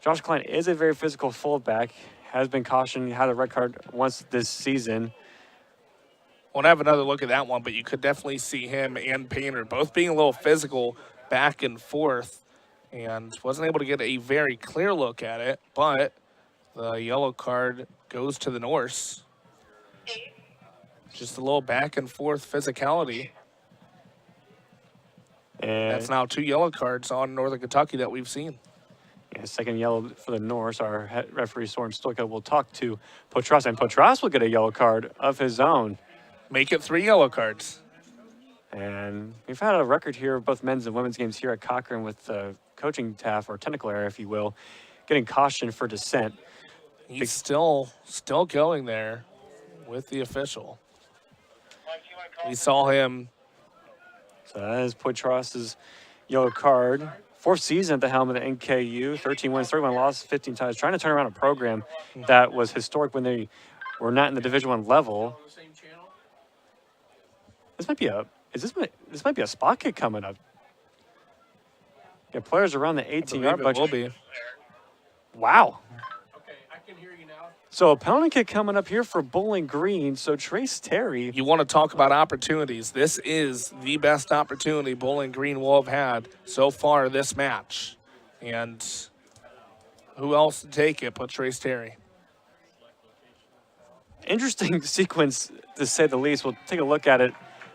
Josh Klein is a very physical fullback. Has been cautioned, had a red card once this season. Won't have another look at that one, but you could definitely see him and Painter both being a little physical back and forth, and wasn't able to get a very clear look at it, but the yellow card goes to the Norse. Just a little back and forth physicality. And that's now 2 yellow cards on Northern Kentucky that we've seen. Yeah, second yellow for the Norse. Our referee, Soren Stoika, will talk to Potras, and Potras will get a yellow card of his own. Make it 3 yellow cards. And we've had a record here of both men's and women's games here at Cochrane with the coaching staff, or technical area, if you will, getting cautioned for dissent. He's still going there with the official. We saw him. So that is Poitras's yellow card. 4th season at the helm of the NKU, 13 wins, 31 losses, 15 ties. Trying to turn around a program that was historic when they were not in the Division I level. This might be a spot kick coming up. Yeah, players around the 18-yard budget. Will be. Wow. Okay, I can hear you now. So a penalty kick coming up here for Bowling Green. So Trace Terry. You want to talk about opportunities. This is the best opportunity Bowling Green will have had so far this match. And who else to take it but Trace Terry? Interesting sequence, to say the least. We'll take a look at it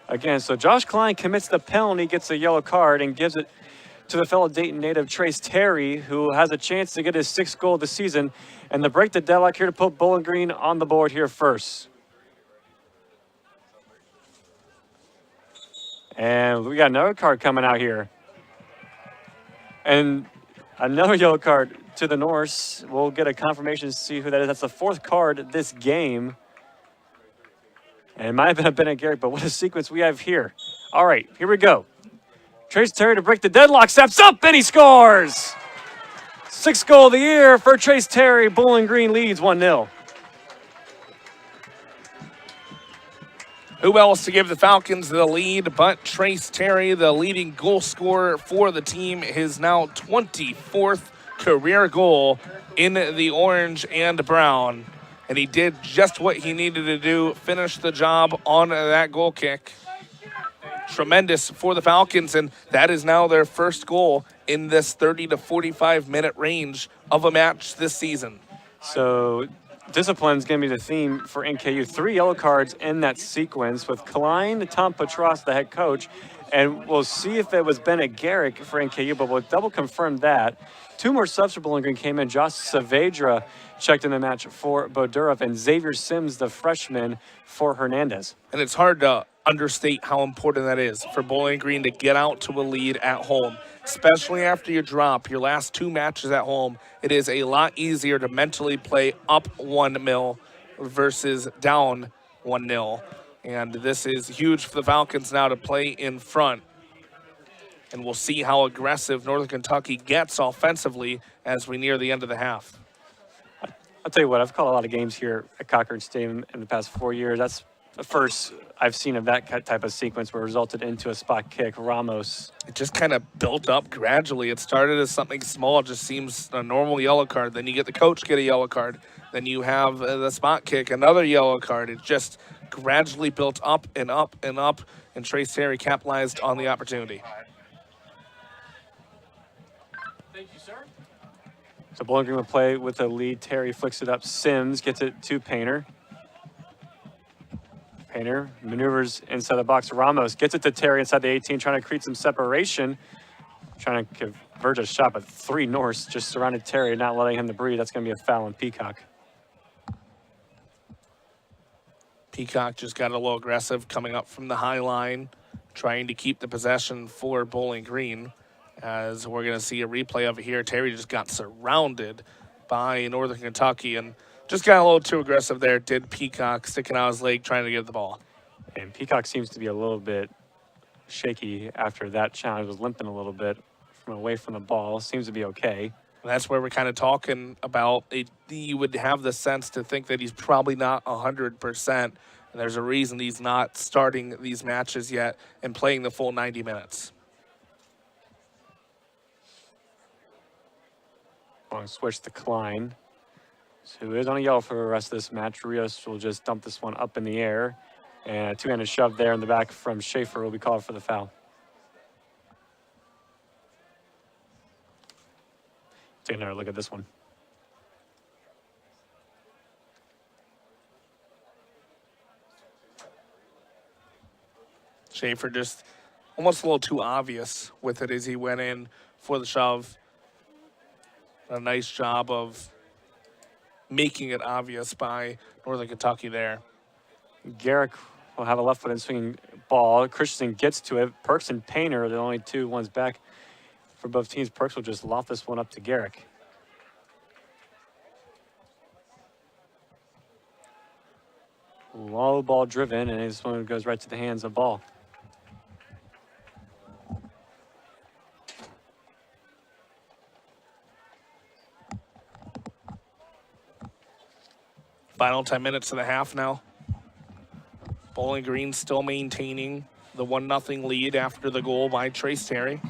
again. So Josh Klein commits the penalty, gets a yellow card, and gives it to the fellow Dayton native Trace Terry, who has a chance to get his 6th goal of the season, and to break the deadlock here to put Bowling Green on the board here first. And we got another card coming out here. And another yellow card to the Norse. We'll get a confirmation to see who that is. That's the 4th card this game. And it might have been a Bennett Garrick, but what a sequence we have here. All right, here we go. Trace Terry to break the deadlock, steps up, and he scores! 6th goal of the year for Trace Terry. Bowling Green leads 1-0. Who else to give the Falcons the lead but Trace Terry, the leading goal scorer for the team, his now 24th career goal in the orange and brown. And he did just what he needed to do, finish the job on that goal kick. Tremendous for the Falcons, and that is now their 1st goal in this 30 to 45 minute range of a match this season. So discipline is going to be the theme for NKU. 3 yellow cards in that sequence with Klein, Tom Potras, the head coach, and we'll see if it was Bennett Garrick for NKU, but we'll double confirm that. 2 more subs for Bowling Green came in. Josh Saavedra checked in the match for Bodurov, and Xavier Sims, the freshman, for Hernandez. And it's hard to understate how important that is for Bowling Green to get out to a lead at home, especially after you drop your last 2 matches at home. It is a lot easier to mentally play up 1-0 versus down 1-0. And this is huge for the Falcons now to play in front. And we'll see how aggressive Northern Kentucky gets offensively as we near the end of the half. I'll tell you what, I've called a lot of games here at Cochrane Stadium in the past 4 years. That's first I've seen of that type of sequence where it resulted into a spot kick. Ramos. It just kind of built up gradually. It started as something small, just seems a normal yellow card. Then you get the coach get a yellow card. Then you have the spot kick, another yellow card. It just gradually built up and up and up, and Trace Terry capitalized on the opportunity. Thank you, sir. So Bowling Green will play with a lead. Terry flicks it up. Sims gets it to Painter. Painter maneuvers inside the box. Ramos gets it to Terry inside the 18, trying to create some separation. Trying to convert a shot, but 3 Norse just surrounded Terry, not letting him to breathe. That's going to be a foul on Peacock. Peacock just got a little aggressive coming up from the high line, trying to keep the possession for Bowling Green. As we're going to see a replay of it here. Terry just got surrounded by Northern Kentucky and just got a little too aggressive there. Did Peacock, sticking out his leg, trying to get the ball. And Peacock seems to be a little bit shaky after that challenge. Was limping a little bit from away from the ball. Seems to be okay. And that's where we're kind of talking about it. You would have the sense to think that he's probably not 100%. And there's a reason he's not starting these matches yet and playing the full 90 minutes. Long switch to Klein, who is on a yellow for the rest of this match. Rios will just dump this one up in the air. And a two-handed shove there in the back from Schaefer will be called for the foul. Take another look at this one. Schaefer just almost a little too obvious with it as he went in for the shove. A nice job of making it obvious by Northern Kentucky there. Garrick will have a left foot in swinging ball. Christensen gets to it. Perks and Painter are the only 2 ones back for both teams. Perks will just loft this one up to Garrick. Low ball driven, and this one goes right to the hands of Ball. Final 10 minutes of the half now. Bowling Green still maintaining the 1-0 lead after the goal by Trace Terry,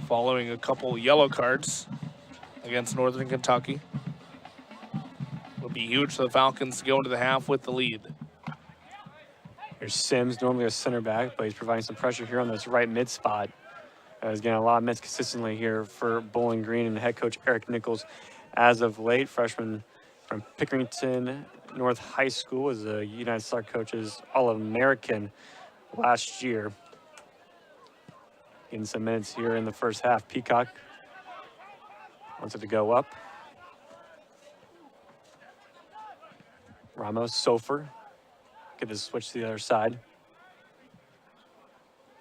following a couple yellow cards against Northern Kentucky. Would be huge for the Falcons to go into the half with the lead. Here's Sims, normally a center back, but he's providing some pressure here on this right mid spot. He's getting a lot of minutes consistently here for Bowling Green and head coach Eric Nichols. As of late, freshman from Pickerington North High School, was a United Star Coaches All-American last year. Getting some minutes here in the first half. Peacock wants it to go up. Ramos, Sofer, get this switch to the other side.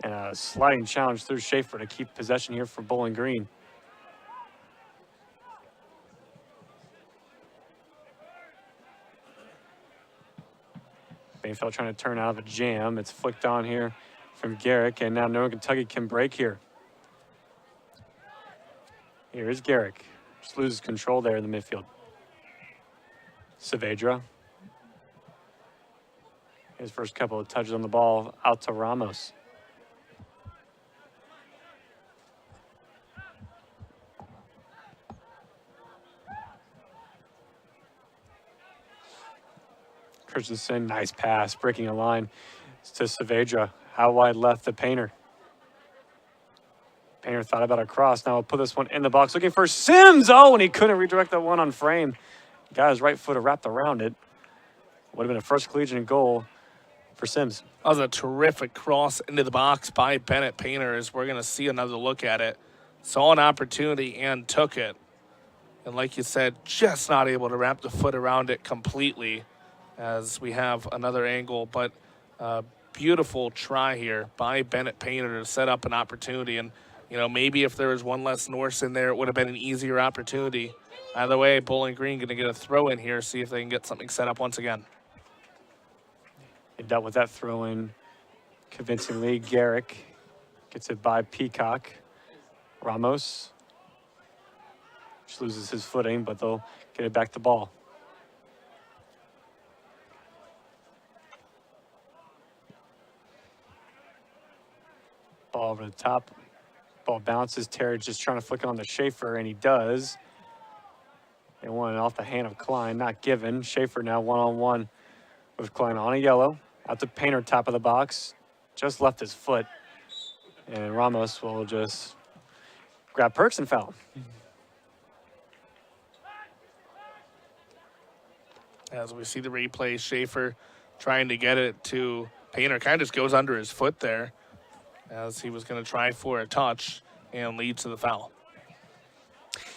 And a sliding challenge through Schaefer to keep possession here for Bowling Green. Bainfeld trying to turn out of a jam. It's flicked on here from Garrick, and now Northern Kentucky can break here. Here is Garrick. Just loses control there in the midfield. Saavedra. His first couple of touches on the ball out to Ramos. Christensen, nice pass, breaking a line to Saavedra. How wide left the Painter? Painter thought about a cross. Now we'll put this one in the box. Looking for Sims. Oh, and he couldn't redirect that one on frame. Got his right foot wrapped around it. Would have been a first collegiate goal for Sims. That was a terrific cross into the box by Bennett Painter, as we're going to see another look at it. Saw an opportunity and took it. And like you said, just not able to wrap the foot around it completely, as we have another angle. But beautiful try here by Bennett Painter to set up an opportunity. And, you know, maybe if there was one less Norse in there, it would have been an easier opportunity. Either way, Bowling Green going to get a throw in here, see if they can get something set up once again. They dealt with that throw in convincingly. Garrick gets it by Peacock. Ramos just loses his footing, but they'll get it back to ball. Ball over the top. Ball bounces. Terry just trying to flick it on to Schaefer, and he does. They won it off the hand of Klein, not given. Schaefer now one-on-one with Klein on a yellow. Out to Painter, top of the box. Just left his foot. And Ramos will just grab Perks and foul. As we see the replay, Schaefer trying to get it to Painter. Kind of just goes under his foot there as he was going to try for a touch and leads to the foul.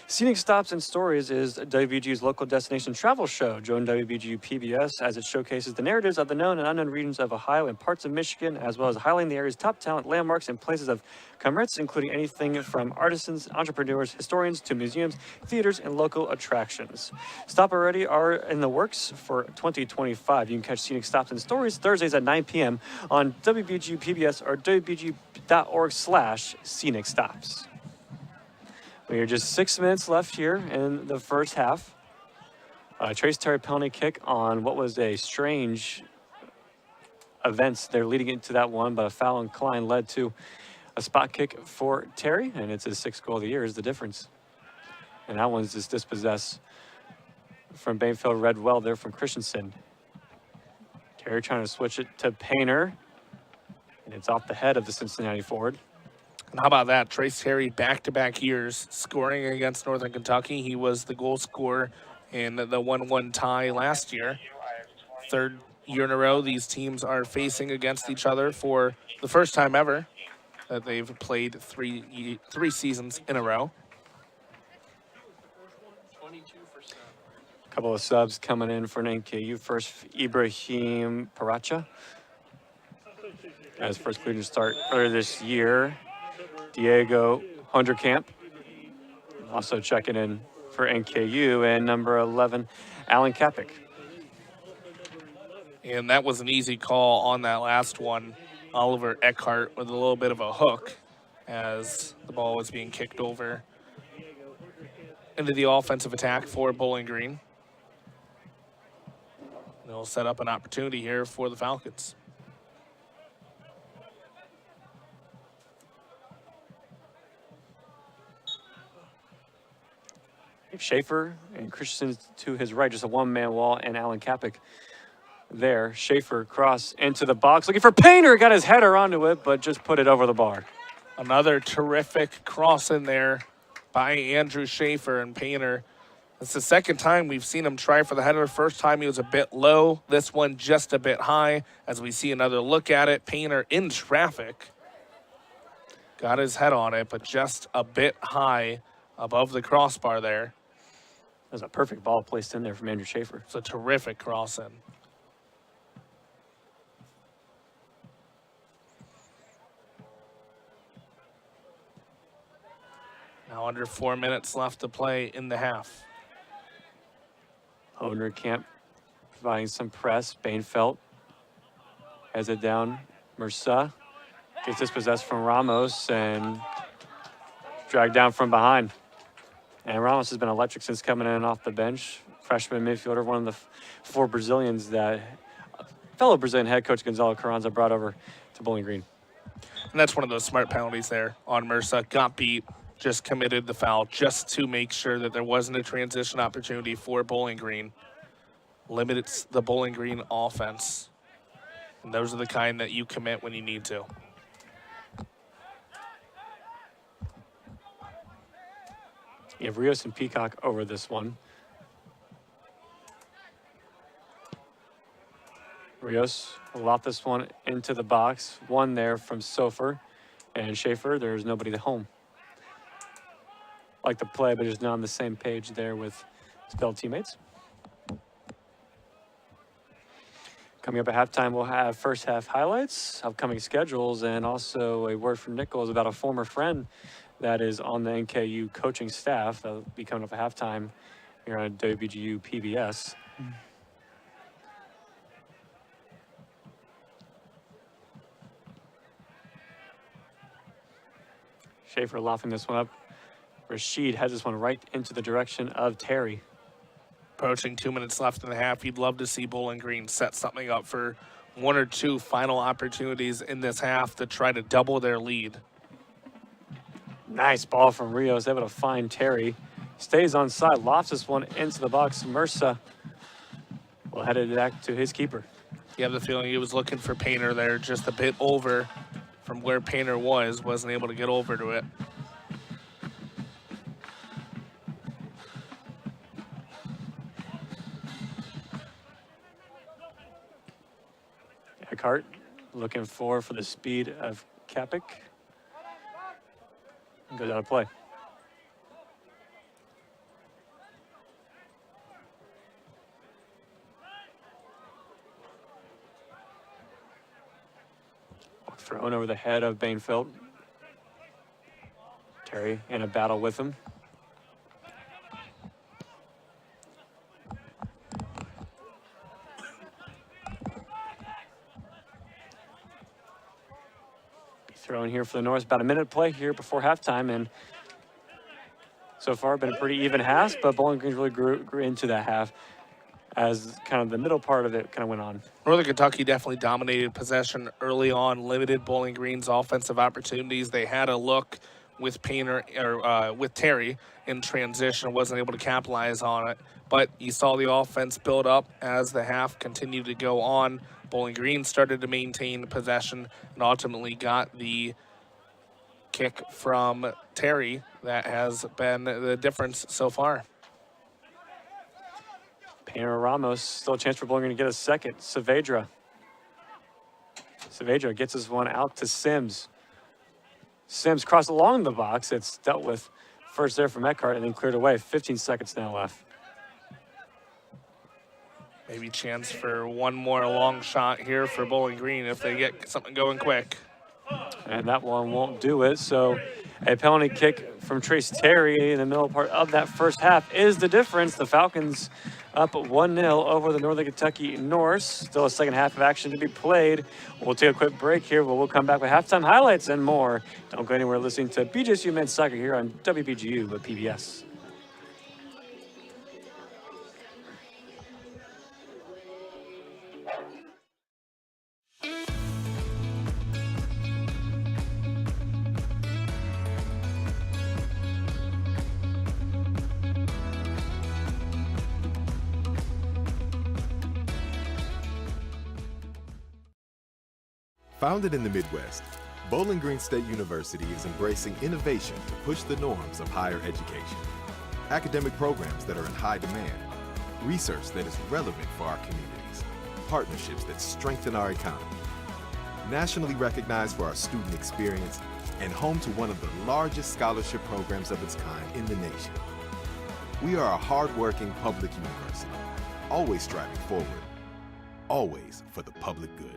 Scenic Stops and Stories is WBGU's local destination travel show. Join WBGU PBS as it showcases the narratives of the known and unknown regions of Ohio and parts of Michigan, as well as highlighting the area's top talent, landmarks, and places of commerce, including anything from artisans, entrepreneurs, historians, to museums, theaters, and local attractions. Stop already are in the works for 2025. You can catch Scenic Stops and Stories Thursdays at 9 p.m. on WBGU PBS or WBGU.org/Scenic Stops. We are just 6 minutes left here in the first half. Trace Terry penalty kick on what was a strange events. They're leading into that one, but a foul on Klein led to a spot kick for Terry, and it's his 6th goal of the year is the difference. And that one's just dispossessed from Bainfield, read well there from Christensen. Terry trying to switch it to Painter, and it's off the head of the Cincinnati forward. And how about that? Trace Terry back-to-back years scoring against Northern Kentucky. He was the goal scorer in the 1-1 tie last year. 3rd year in a row these teams are facing against each other for the first time ever that they've played three seasons in a row. A couple of subs coming in for an NKU. First, Ibrahim Paracha as first cleared to start earlier this year. Diego Hunderkamp also checking in for NKU, and number 11, Alan Kapik. And that was an easy call on that last one. Oliver Eckhart with a little bit of a hook as the ball was being kicked over into the offensive attack for Bowling Green. They'll set up an opportunity here for the Falcons. Schaefer and Christensen to his right, just a one-man wall, and Alan Kapik there. Schaefer cross into the box, looking for Painter, got his header onto it, but just put it over the bar. Another terrific cross in there by Andrew Schaefer, and Painter. It's the 2nd time we've seen him try for the header. First time he was a bit low, this one just a bit high. As we see another look at it, Painter in traffic. Got his head on it, but just a bit high above the crossbar there. There's a perfect ball placed in there from Andrew Schaefer. It's a terrific cross in. Now under 4 minutes left to play in the half. Hunderkamp providing some press. Bainfeld has it down. Mersa gets dispossessed from Ramos and dragged down from behind. And Ramos has been electric since coming in off the bench. Freshman midfielder, one of the 4 Brazilians that fellow Brazilian head coach Gonzalo Carranza brought over to Bowling Green. And that's one of those smart penalties there on Mersa. Got beat, just committed the foul just to make sure that there wasn't a transition opportunity for Bowling Green. Limited the Bowling Green offense. And those are the kind that you commit when you need to. You have Rios and Peacock over this one. Rios will lob this one into the box. One there from Sofer. And Schaefer, there's nobody at home. Like the play, but just not on the same page there with his fellow teammates. Coming up at halftime, we'll have first half highlights, upcoming schedules, and also a word from Nichols about a former friend that is on the NKU coaching staff. That'll be coming up at halftime here on WBGU PBS. Schaefer lofting this one up. Rashid has this one right into the direction of Terry. Approaching 2 minutes left in the half. You'd love to see Bowling Green set something up for 1 or 2 final opportunities in this half to try to double their lead. Nice ball from Rios, able to find Terry. Stays on side, lofts this one into the box. Mersa will head it back to his keeper. You have the feeling he was looking for Painter there, just a bit over from where Painter wasn't able to get over to it. Eckhart looking for the speed of Kapik. Goes out of play. Thrown over the head of Bainfield. Terry in a battle with him. Thrown here for the Norse. About a minute play here before halftime, and so far been a pretty even half, but Bowling Green really grew into that half as kind of the middle part of it kind of went on. Northern Kentucky definitely dominated possession early on, limited Bowling Green's offensive opportunities. They had a look with Painter or with Terry in transition, wasn't able to capitalize on it. But you saw the offense build up as the half continued to go on. Bowling Green started to maintain possession and ultimately got the kick from Terry that has been the difference so far. Painter Ramos, still a chance for Bowling Green to get a second. Saavedra gets this one out to Sims. Sims crossed along the box. It's dealt with first there from Eckhart and then cleared away. 15 seconds now left. Maybe chance for one more long shot here for Bowling Green if they get something going quick. And that one won't do it. So a penalty kick from Trace Terry in the middle part of that first half is the difference. The Falcons up 1-0 over the Northern Kentucky Norse. Still a second half of action to be played. We'll take a quick break here, but we'll come back with halftime highlights and more. Don't go anywhere listening to BGSU Men's Soccer here on WBGU with PBS. Founded in the Midwest, Bowling Green State University is embracing innovation to push the norms of higher education. Academic programs that are in high demand, research that is relevant for our communities, partnerships that strengthen our economy. Nationally recognized for our student experience and home to one of the largest scholarship programs of its kind in the nation. We are a hard-working public university, always striving forward, always for the public good.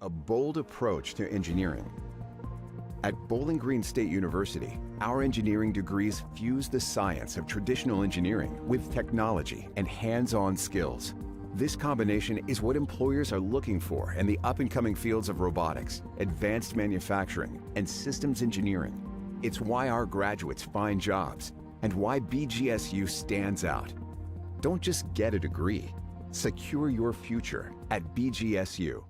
A bold approach to engineering. At Bowling Green State University, our engineering degrees fuse the science of traditional engineering with technology and hands-on skills. This combination is what employers are looking for in the up-and-coming fields of robotics, advanced manufacturing, and systems engineering. It's why our graduates find jobs and why BGSU stands out. Don't just get a degree. Secure your future at BGSU.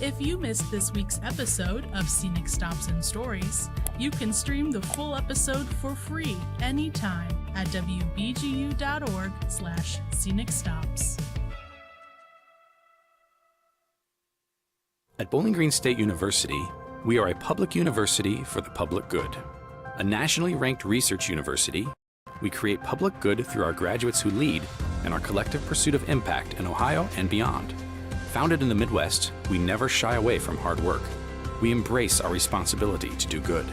If you missed this week's episode of Scenic Stops and Stories, you can stream the full episode for free anytime at wbgu.org/Scenic Stops. At Bowling Green State University, we are a public university for the public good. A nationally ranked research university, we create public good through our graduates who lead and our collective pursuit of impact in Ohio and beyond. Founded in the Midwest, we never shy away from hard work. We embrace our responsibility to do good.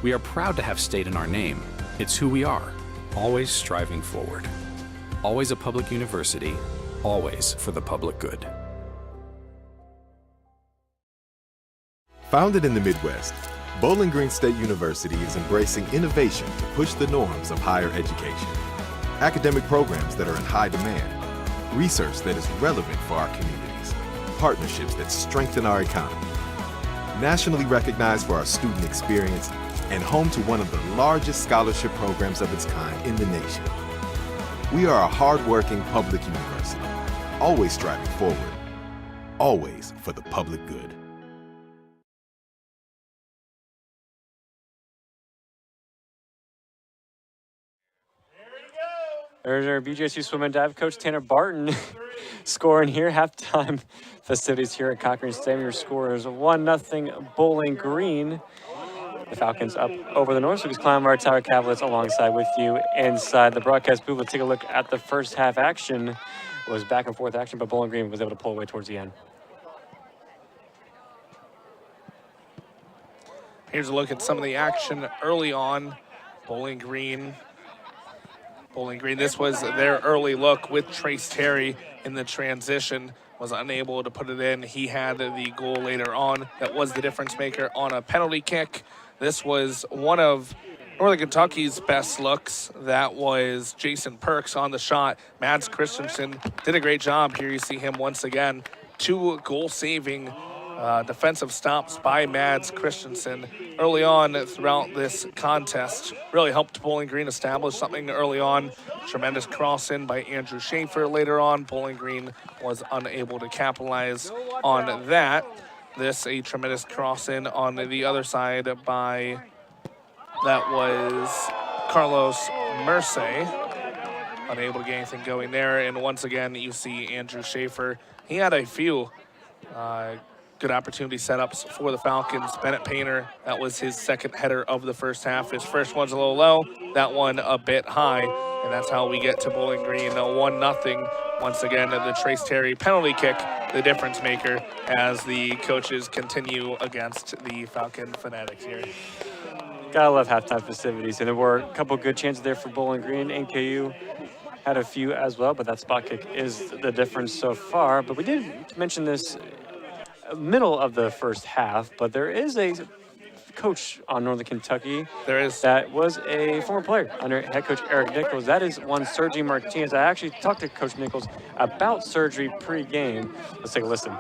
We are proud to have state in our name. It's who we are, always striving forward. Always a public university, always for the public good. Founded in the Midwest, Bowling Green State University is embracing innovation to push the norms of higher education. Academic programs that are in high demand, research that is relevant for our communities, partnerships that strengthen our economy. Nationally recognized for our student experience and home to one of the largest scholarship programs of its kind in the nation. We are a hard-working public university, always striving forward, always for the public good. There's our BGSU swim and dive coach, Tanner Barton, scoring here. Halftime festivities here at Cochrane Stadium. Your score is 1-0 Bowling Green. The Falcons up over the Norse. Lucas Kleinmeyer, Tyler Cavalitz alongside with you inside the broadcast booth. Let's take a look at the first half action. It was back and forth action, but Bowling Green was able to pull away towards the end. Here's a look at some of the action early on. Bowling Green, this was their early look with Trace Terry in the transition. Was unable to put it in. He had the goal later on. That was the difference maker on a penalty kick. This was one of Northern Kentucky's best looks. That was Jason Perks on the shot. Mads Christensen did a great job. Here you see him once again. 2 goal-saving defensive stops by Mads Christensen early on throughout this contest. Really helped Bowling Green establish something early on. Tremendous cross in by Andrew Schaefer later on. Bowling Green was unable to capitalize on that. This a tremendous cross in on the other side by, that was Carlos Merce. Unable to get anything going there. And once again, you see Andrew Schaefer. He had a few good opportunity setups for the Falcons. Bennett Painter, that was his second header of the first half. His first one's a little low, that one a bit high, and that's how we get to Bowling Green, 1-0. Once again, the Trace Terry penalty kick, the difference maker, as the coaches continue against the Falcon Fanatics here. Gotta love halftime festivities, and there were a couple good chances there for Bowling Green. NKU had a few as well, but that spot kick is the difference so far. But we did mention this middle of the first half, but there is a coach on Northern Kentucky. There is. That was a former player under head coach Eric Nichols. That is one Sergi Martinez. I actually talked to Coach Nichols about surgery pre-game. Let's take a listen.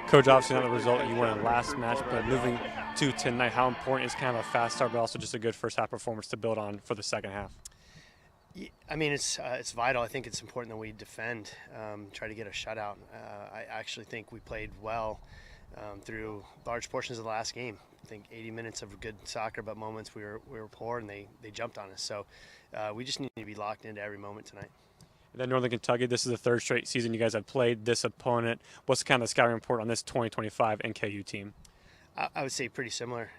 Coach, obviously not the result you won in the last match, but moving to tonight, how important is kind of a fast start, but also just a good first half performance to build on for the second half? I mean, it's vital. I think it's important that we defend, try to get a shutout. I actually think we played well through large portions of the last game. I think 80 minutes of good soccer, but moments we were poor and they jumped on us. So we just need to be locked into every moment tonight. And then Northern Kentucky, this is the third straight season you guys have played this opponent. What's kind of the scouting report on this 2025 NKU team? I would say pretty similar.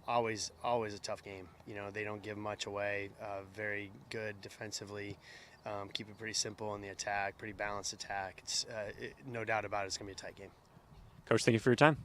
Always a tough game. You know, they don't give much away. Very good defensively. Keep it pretty simple in the attack, pretty balanced attack. It's no doubt about it, it's going to be a tight game. Coach, thank you for your time.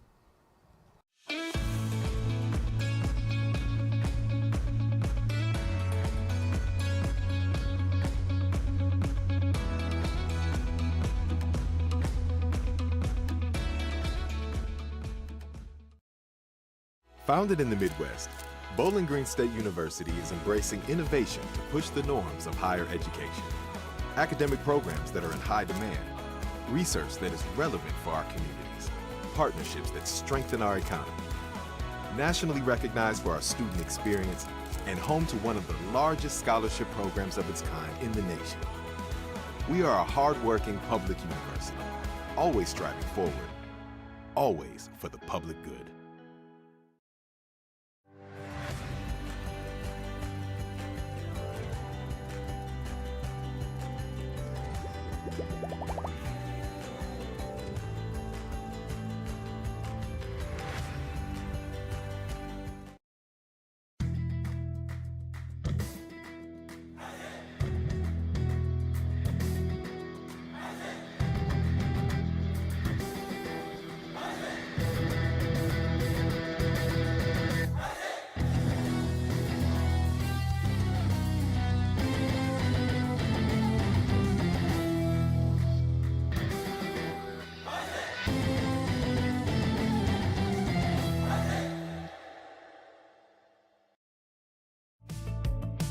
Founded in the Midwest, Bowling Green State University is embracing innovation to push the norms of higher education. Academic programs that are in high demand, research that is relevant for our communities, partnerships that strengthen our economy. Nationally recognized for our student experience and home to one of the largest scholarship programs of its kind in the nation. We are a hard-working public university, always striving forward, always for the public good.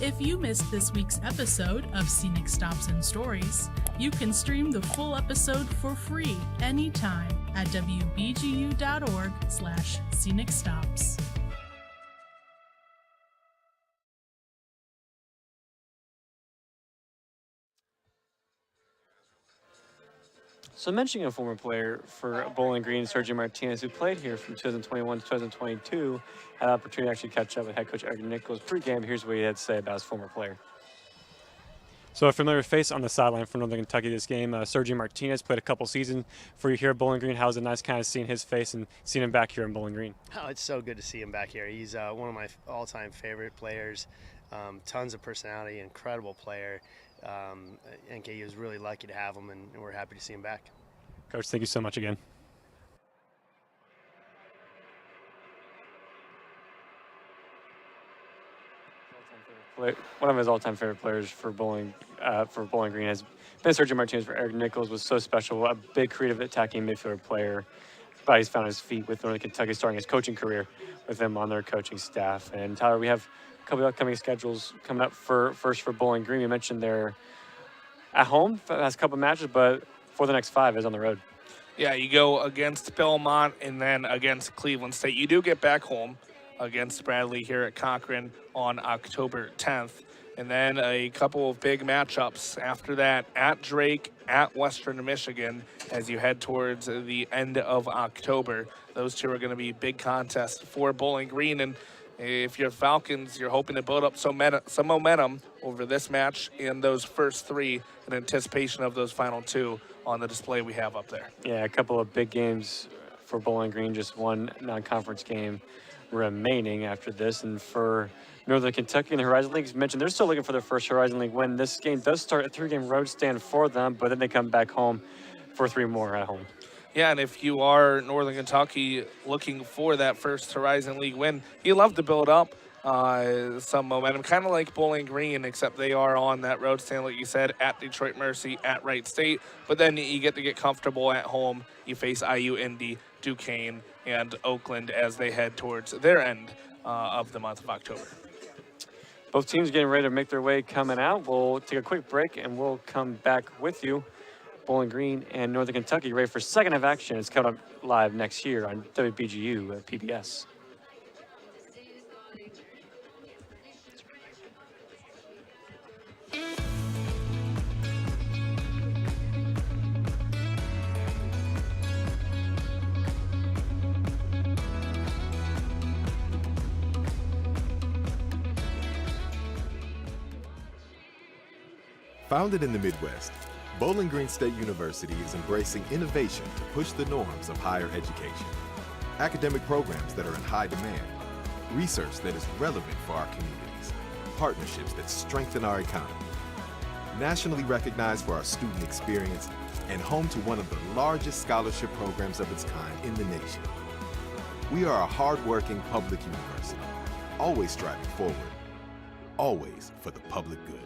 If you missed this week's episode of Scenic Stops and Stories, you can stream the full episode for free anytime at wbgu.org/Scenic Stops. So mentioning a former player for Bowling Green, Sergio Martinez, who played here from 2021 to 2022, had the opportunity to actually catch up with head coach Eric Nichols pregame. Here's what he had to say about his former player. So a familiar face on the sideline for Northern Kentucky this game. Sergio Martinez played a couple seasons for you here at Bowling Green. How was it nice kind of seeing his face and seeing him back here in Bowling Green? Oh, it's so good to see him back here. He's one of my all-time favorite players. Tons of personality, incredible player. NKU was really lucky to have him, and we're happy to see him back. Coach, thank you so much again. One of his all-time favorite players for Bowling Green has been Sergio Martinez. For Eric Nichols was so special, a big creative attacking midfielder player. But he's found his feet with Northern Kentucky, starting his coaching career with them on their coaching staff. And Tyler, we have a couple of upcoming schedules coming up for Bowling Green. You mentioned they're at home for the last couple of matches, but for the next 5 is on the road. Yeah, you go against Belmont and then against Cleveland State. You do get back home against Bradley here at Cochrane on October 10th. And then a couple of big matchups after that at Drake, at Western Michigan, as you head towards the end of October. Those two are going to be big contests for Bowling Green. And if you're Falcons, you're hoping to build up some momentum over this match and those first 3 in anticipation of those final 2 on the display we have up there. Yeah, a couple of big games for Bowling Green, just one non-conference game remaining after this. And for Northern Kentucky in the Horizon League, as mentioned, they're still looking for their first Horizon League win. This game does start a 3-game road stand for them, but then they come back home for 3 more at home. Yeah, and if you are Northern Kentucky looking for that first Horizon League win, you love to build up some momentum, kind of like Bowling Green, except they are on that road stand, like you said, at Detroit Mercy, at Wright State. But then you get to get comfortable at home. You face IU, Indy, Duquesne, and Oakland as they head towards their end of the month of October. Both teams getting ready to make their way coming out. We'll take a quick break, and we'll come back with you. Bowling Green and Northern Kentucky ready for second half action. It's coming up live next year on WBGU at PBS. Founded in the Midwest, Bowling Green State University is embracing innovation to push the norms of higher education. Academic programs that are in high demand, research that is relevant for our communities, partnerships that strengthen our economy. Nationally recognized for our student experience and home to one of the largest scholarship programs of its kind in the nation. We are a hard-working public university, always striving forward, always for the public good.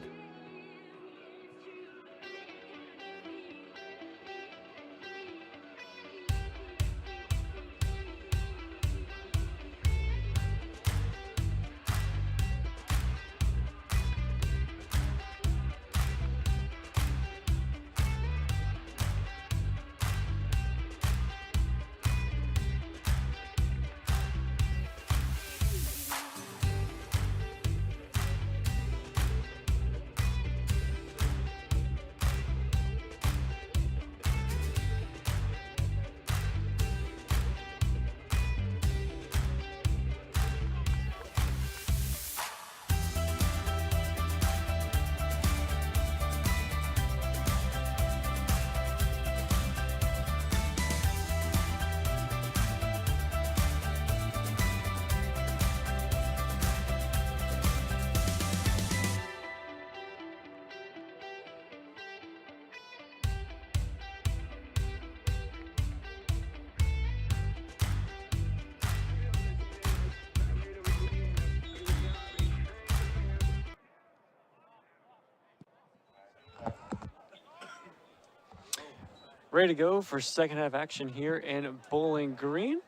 Ready to go for second half action here in Bowling Green.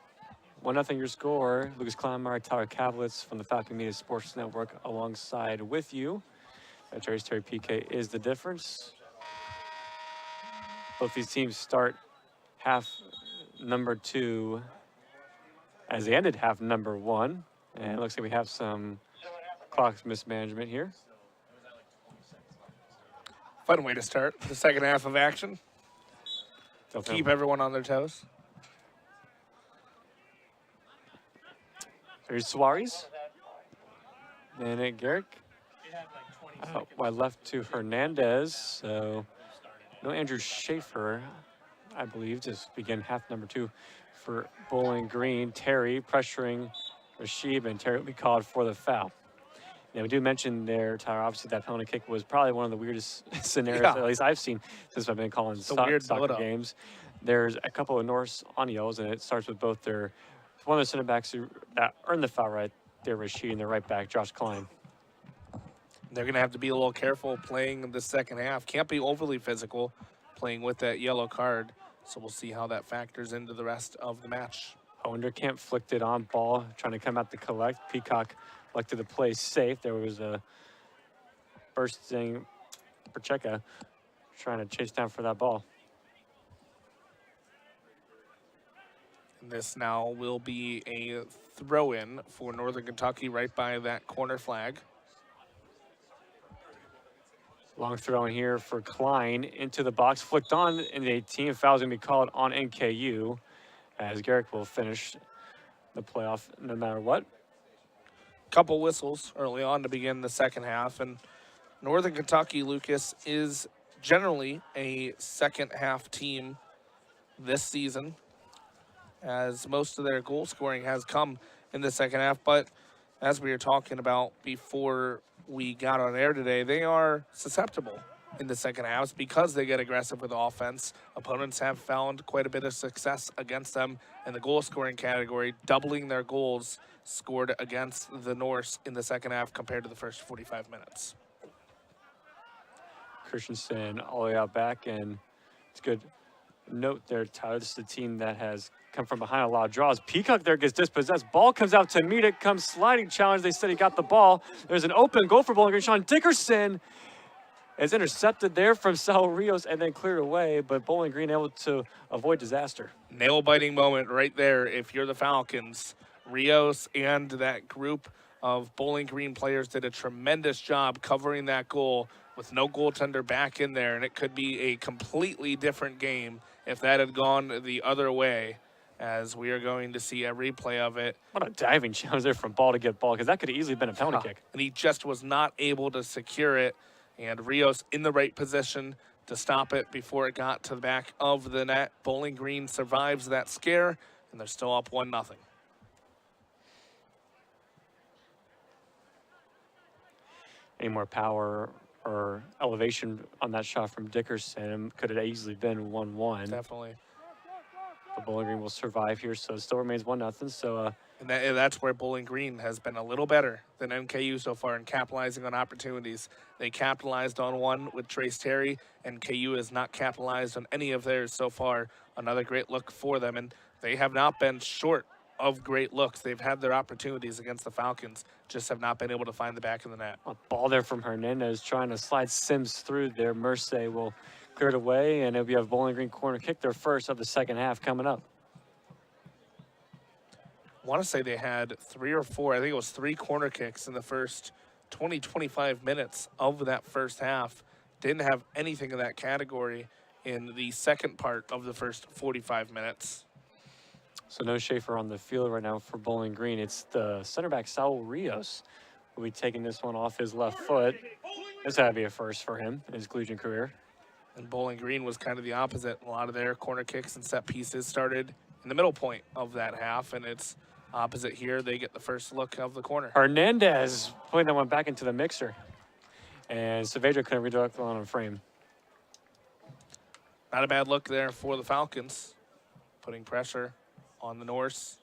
1-0 your score. Lucas Kleinmeyer, Tyler Kavlitz from the Falcon Media Sports Network alongside with you. Terry PK is the difference. Both these teams start half number 2 as they ended half number 1. And it looks like we have some clock mismanagement here. Fun way to start the second half of action. Keep everyone on their toes. There's Suarez. And Garrick. Wide left to Hernandez. So no Andrew Schaefer, I believe, to begin half number 2 for Bowling Green. Terry pressuring Rasheed, and Terry will be called for the foul. Now, we do mention there, Tyler, obviously that penalty kick was probably one of the weirdest scenarios, at least I've seen since I've been calling soccer games. There's a couple of Norse on yells, and it starts with both one of the center backs who earned the foul right there, Rasheed, and their right back, Josh Klein. They're going to have to be a little careful playing in the second half. Can't be overly physical playing with that yellow card. So we'll see how that factors into the rest of the match. Onderkamp flicked it on ball, trying to come out to collect. Peacock elected to play safe. There was a bursting Pacheca trying to chase down for that ball. And this now will be a throw-in for Northern Kentucky right by that corner flag. Long throw in here for Klein into the box, flicked on in the 18. Foul's going to be called on NKU as Garrick will finish the playoff no matter what. Couple whistles early on to begin the second half, and Northern Kentucky, Lucas, is generally a second half team this season, as most of their goal scoring has come in the second half. But as we were talking about before we got on air today, they are susceptible in the second half because they get aggressive with offense. Opponents have found quite a bit of success against them in the goal scoring category, doubling their goals scored against the Norse in the second half compared to the first 45 minutes. Christensen all the way out back, and it's a good note there, Tyler. This is the team that has come from behind a lot of draws. Peacock there gets dispossessed. Ball comes out to meet it, comes sliding challenge. They said he got the ball. There's an open goal for Bowling Green. Sean Dickerson is intercepted there from Saul Rios and then cleared away, but Bowling Green able to avoid disaster. Nail-biting moment right there if you're the Falcons. Rios and that group of Bowling Green players did a tremendous job covering that goal with no goaltender back in there, and it could be a completely different game if that had gone the other way, as we are going to see a replay of it. What a diving challenge there from ball to get ball, because that could have easily been a penalty kick. And he just was not able to secure it, and Rios in the right position to stop it before it got to the back of the net. Bowling Green survives that scare, and they're still up 1-0. Any more power or elevation on that shot from Dickerson could have easily been 1-1. Definitely. But Bowling Green will survive here, so it still remains 1-0. So, and that's where Bowling Green has been a little better than NKU so far in capitalizing on opportunities. They capitalized on one with Trace Terry, and KU has not capitalized on any of theirs so far. Another great look for them, and they have not been short of great looks. They've had their opportunities against the Falcons, just have not been able to find the back of the net. A ball there from Hernandez trying to slide Sims through there. Merce will clear it away, and it'll be a Bowling Green corner kick, their first of the second half coming up. I want to say they had 3 or 4, I think it was 3 corner kicks in the first 20-25 minutes of that first half. Didn't have anything in that category in the second part of the first 45 minutes. So no Schaefer on the field right now for Bowling Green. It's the center back, Saul Rios, who will be taking this one off his left foot. This had to be a first for him in his collegiate career. And Bowling Green was kind of the opposite. A lot of their corner kicks and set pieces started in the middle point of that half, and it's opposite here. They get the first look of the corner. Hernandez putting that one back into the mixer. And Saavedra couldn't redirect the one on frame. Not a bad look there for the Falcons, putting pressure on the Norse.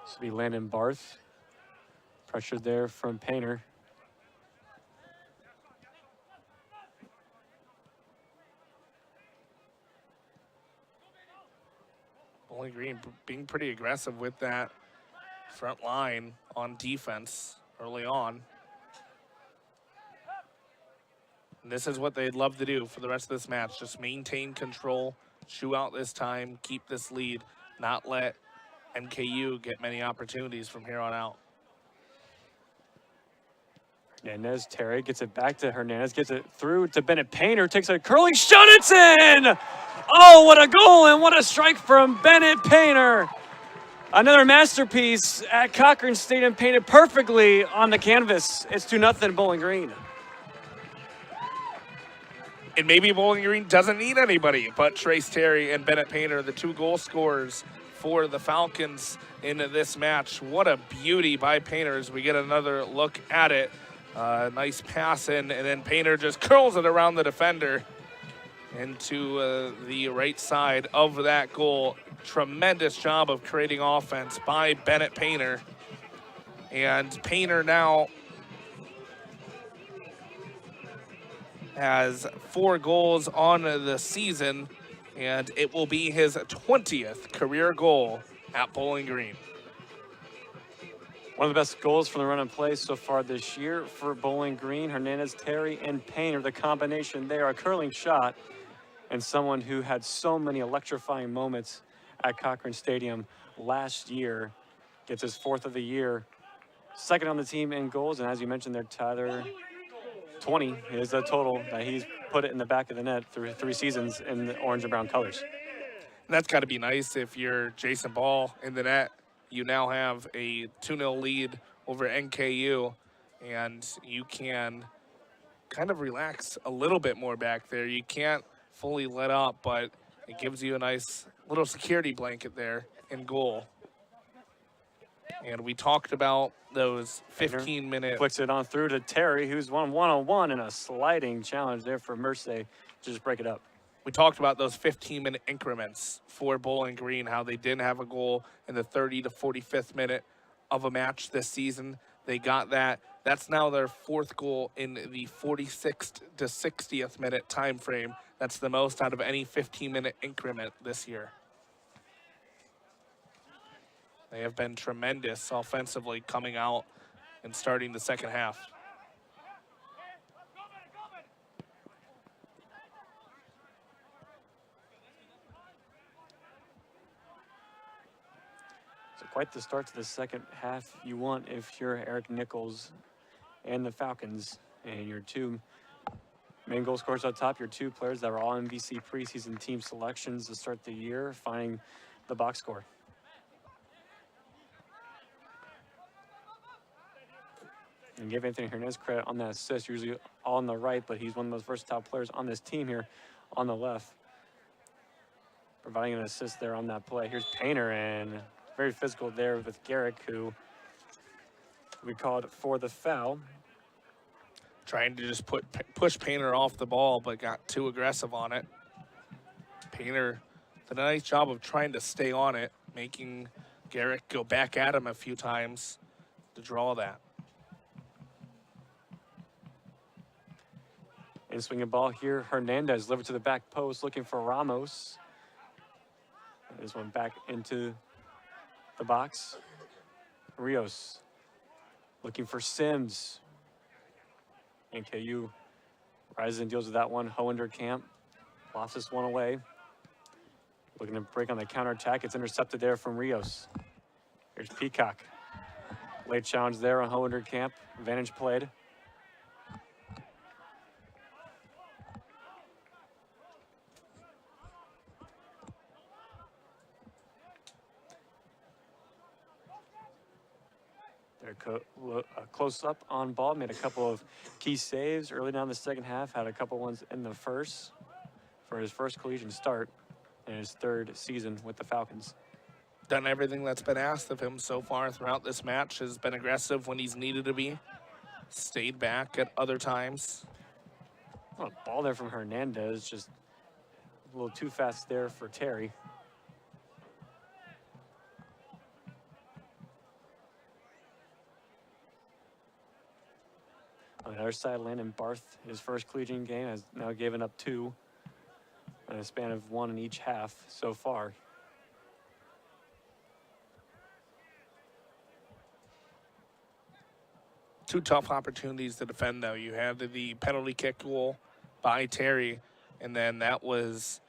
This will be Landon Barth Pressure there from Painter. Bowling Green being pretty aggressive with that front line on defense early on. And this is what they'd love to do for the rest of this match. Just maintain control, chew out this time, keep this lead, not let NKU get many opportunities from here on out. Hernandez, Terry gets it back to Hernandez, gets it through to Bennett Painter, takes a curling shot, it's in! Oh, what a goal and what a strike from Bennett Painter. Another masterpiece at Cochrane Stadium, painted perfectly on the canvas. It's 2-0 Bowling Green. And maybe Bowling Green doesn't need anybody but Trace Terry and Bennett Painter, the 2 goal scorers for the Falcons in this match. What a beauty by Painter as we get another look at it. Nice pass in, and then Painter just curls it around the defender into the right side of that goal. Tremendous job of creating offense by Bennett Painter. And Painter now has 4 goals on the season, and it will be his 20th career goal at Bowling Green. One of the best goals from the run and play so far this year for Bowling Green. Hernandez, Terry, and Painter, the combination there, a curling shot, and someone who had so many electrifying moments at Cochrane Stadium last year, gets his 4th of the year, second on the team in goals, and as you mentioned there, Tyler, 20 is the total that he's put it in the back of the net through 3 seasons in the orange and brown colors. And that's got to be nice if you're Jason Ball in the net. You now have a 2-0 lead over NKU, and you can kind of relax a little bit more back there. You can't fully let up, but it gives you a nice little security blanket there in goal. And we talked about those 15-minute... Flicks it on through to Terry, who's one-on-one in a sliding challenge there for Merce to just break it up. We talked about those 15-minute increments for Bowling Green, how they didn't have a goal in the 30 to 45th minute of a match this season. They got that. That's now their 4th goal in the 46th to 60th minute time frame. That's the most out of any 15-minute increment this year. They have been tremendous offensively coming out and starting the second half. So quite the start to the second half you want if you're Eric Nichols and the Falcons, and your 2 main goal scorers up top, your 2 players that were all MVC preseason team selections to start the year, finding the box score. And give Anthony Hernandez credit on that assist, usually all on the right, but he's one of the most versatile players on this team here on the left, providing an assist there on that play. Here's Painter, and very physical there with Garrick, who we called for the foul. Trying to just push Painter off the ball, but got too aggressive on it. Painter did a nice job of trying to stay on it, making Garrick go back at him a few times to draw that. And swinging ball here, Hernandez delivered to the back post, looking for Ramos. This one back into the box. Rios looking for Sims. NKU rises and deals with that one. Hoender Camp lost this one away. Looking to break on the counterattack. It's intercepted there from Rios. Here's Peacock. Late challenge there on Hoender Camp. Advantage played. Close up on ball, made a couple of key saves early down the second half, had a couple ones in the first for his first collegiate start in his 3rd season with the Falcons. Done everything that's been asked of him so far throughout this match, has been aggressive when he's needed to be, stayed back at other times. Oh, a ball there from Hernandez, just a little too fast there for Terry. other side, Landon Barth, his first collegiate game, has now given up 2 in a span of 1 in each half so far. Two tough opportunities to defend, though. You had the penalty kick goal by Terry, and then that was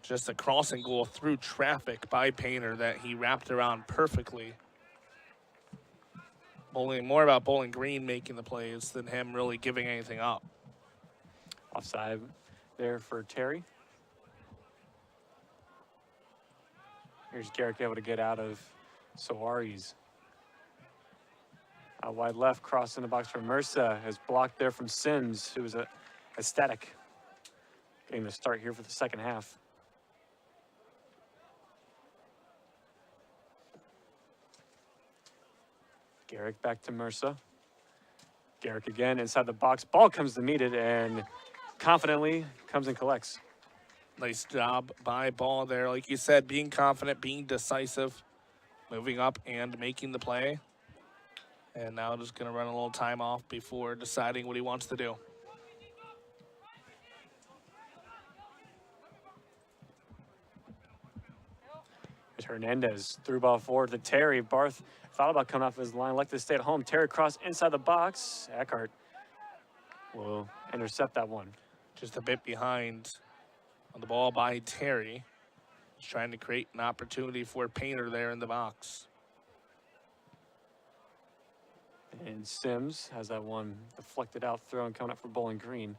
just a crossing goal through traffic by Painter that he wrapped around perfectly. More about Bowling Green making the plays than him really giving anything up. Offside there for Terry. Here's Garrick able to get out of Soares. Out wide left, cross in the box for Mersa, is blocked there from Sims, who was ecstatic. Getting the start here for the second half. Garrick back to Mersa. Garrick again inside the box. Ball comes to meet it and confidently comes and collects. Nice job by Ball there. Like you said, being confident, being decisive, moving up and making the play. And now just going to run a little time off before deciding what he wants to do. It's Hernandez, through ball forward to Terry. Barth thought about coming off his line, like to stay at home. Terry cross inside the box. Eckhart will intercept that one. Just a bit behind on the ball by Terry. He's trying to create an opportunity for Painter there in the box. And Sims has that one deflected out, throw and coming up for Bowling Green.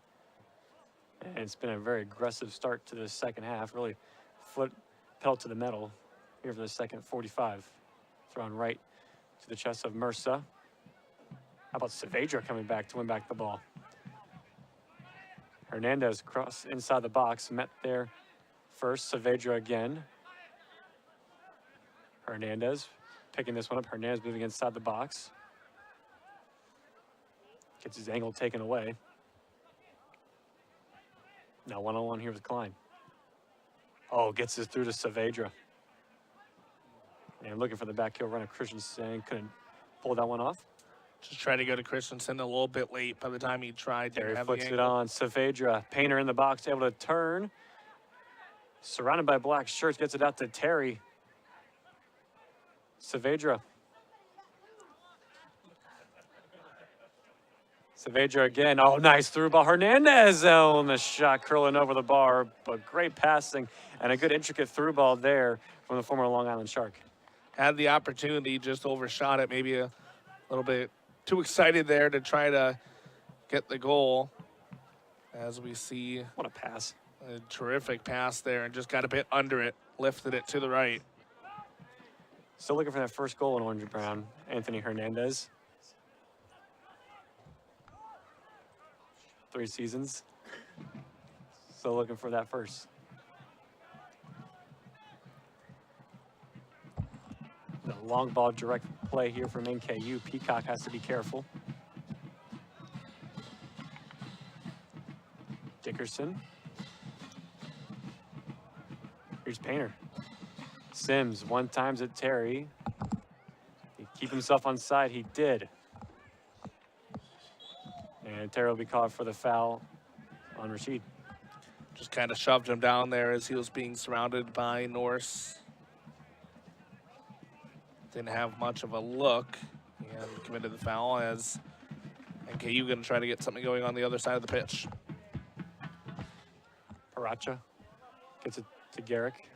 And it's been a very aggressive start to the second half. Really foot pedal to the metal here for the second 45. Thrown right to the chest of Mersa. How about Saavedra coming back to win back the ball? Hernandez cross inside the box, met there first. Saavedra again. Hernandez picking this one up. Hernandez moving inside the box. Gets his angle taken away. Now one-on-one here with Klein. Oh, gets this through to Saavedra. And looking for the back heel run of Christensen. Couldn't pull that one off. Just trying to go to Christensen a little bit late by the time he tried. There he flicks it on. Saavedra, Painter in the box, able to turn. Surrounded by black shirts, gets it out to Terry. Saavedra. Saavedra again. Oh, nice through ball. Hernandez on the shot, curling over the bar, but great passing and a good intricate through ball there from the former Long Island Shark. Had the opportunity, just overshot it, maybe a little bit too excited there to try to get the goal. As we see, what a pass. A terrific pass there and just got a bit under it, lifted it to the right. Still looking for that first goal in Orange and Brown, Anthony Hernandez. 3 seasons. Still looking for that first. The long ball direct play here from NKU. Peacock has to be careful. Dickerson. Here's Painter. Sims, one times at Terry. He keep himself on side. He did. And Terry will be called for the foul on Rashid. Just kind of shoved him down there as he was being surrounded by Norse. Didn't have much of a look and committed the foul as NKU going to try to get something going on the other side of the pitch. Paracha gets it to Garrick.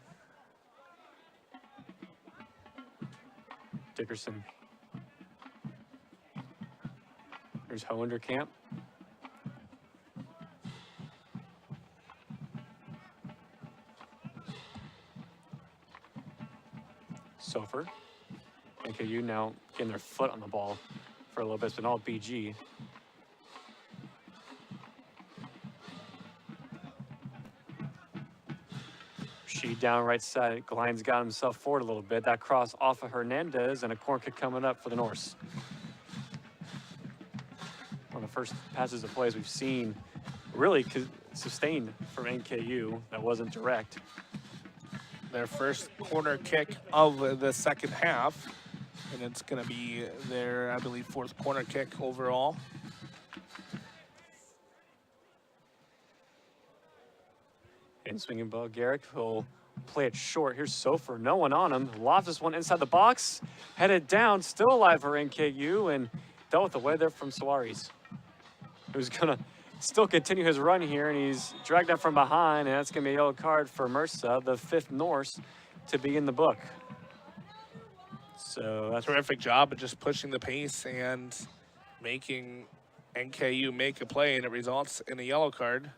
Dickerson. Here's Hoenderkamp. Sofer. NKU now getting their foot on the ball for a little bit. It's been all BG. She down right side. Glein's got himself forward a little bit. That cross off of Hernandez and a corner kick coming up for the Norse. One of the first passes of plays we've seen really sustained from NKU that wasn't direct. Their first corner kick of the second half. And it's going to be their, I believe, 4th corner kick overall. In swinging ball, Garrick will play it short. Here's Sofer, no one on him. Lobs this one inside the box, headed down, still alive for NKU, and dealt with the way there from Suarez, who's gonna still continue his run here, and he's dragged up from behind, and that's gonna be a yellow card for Mersa, the 5th Norse to be in the book. So that's Terrific job of just pushing the pace and making NKU make a play, and it results in a yellow card.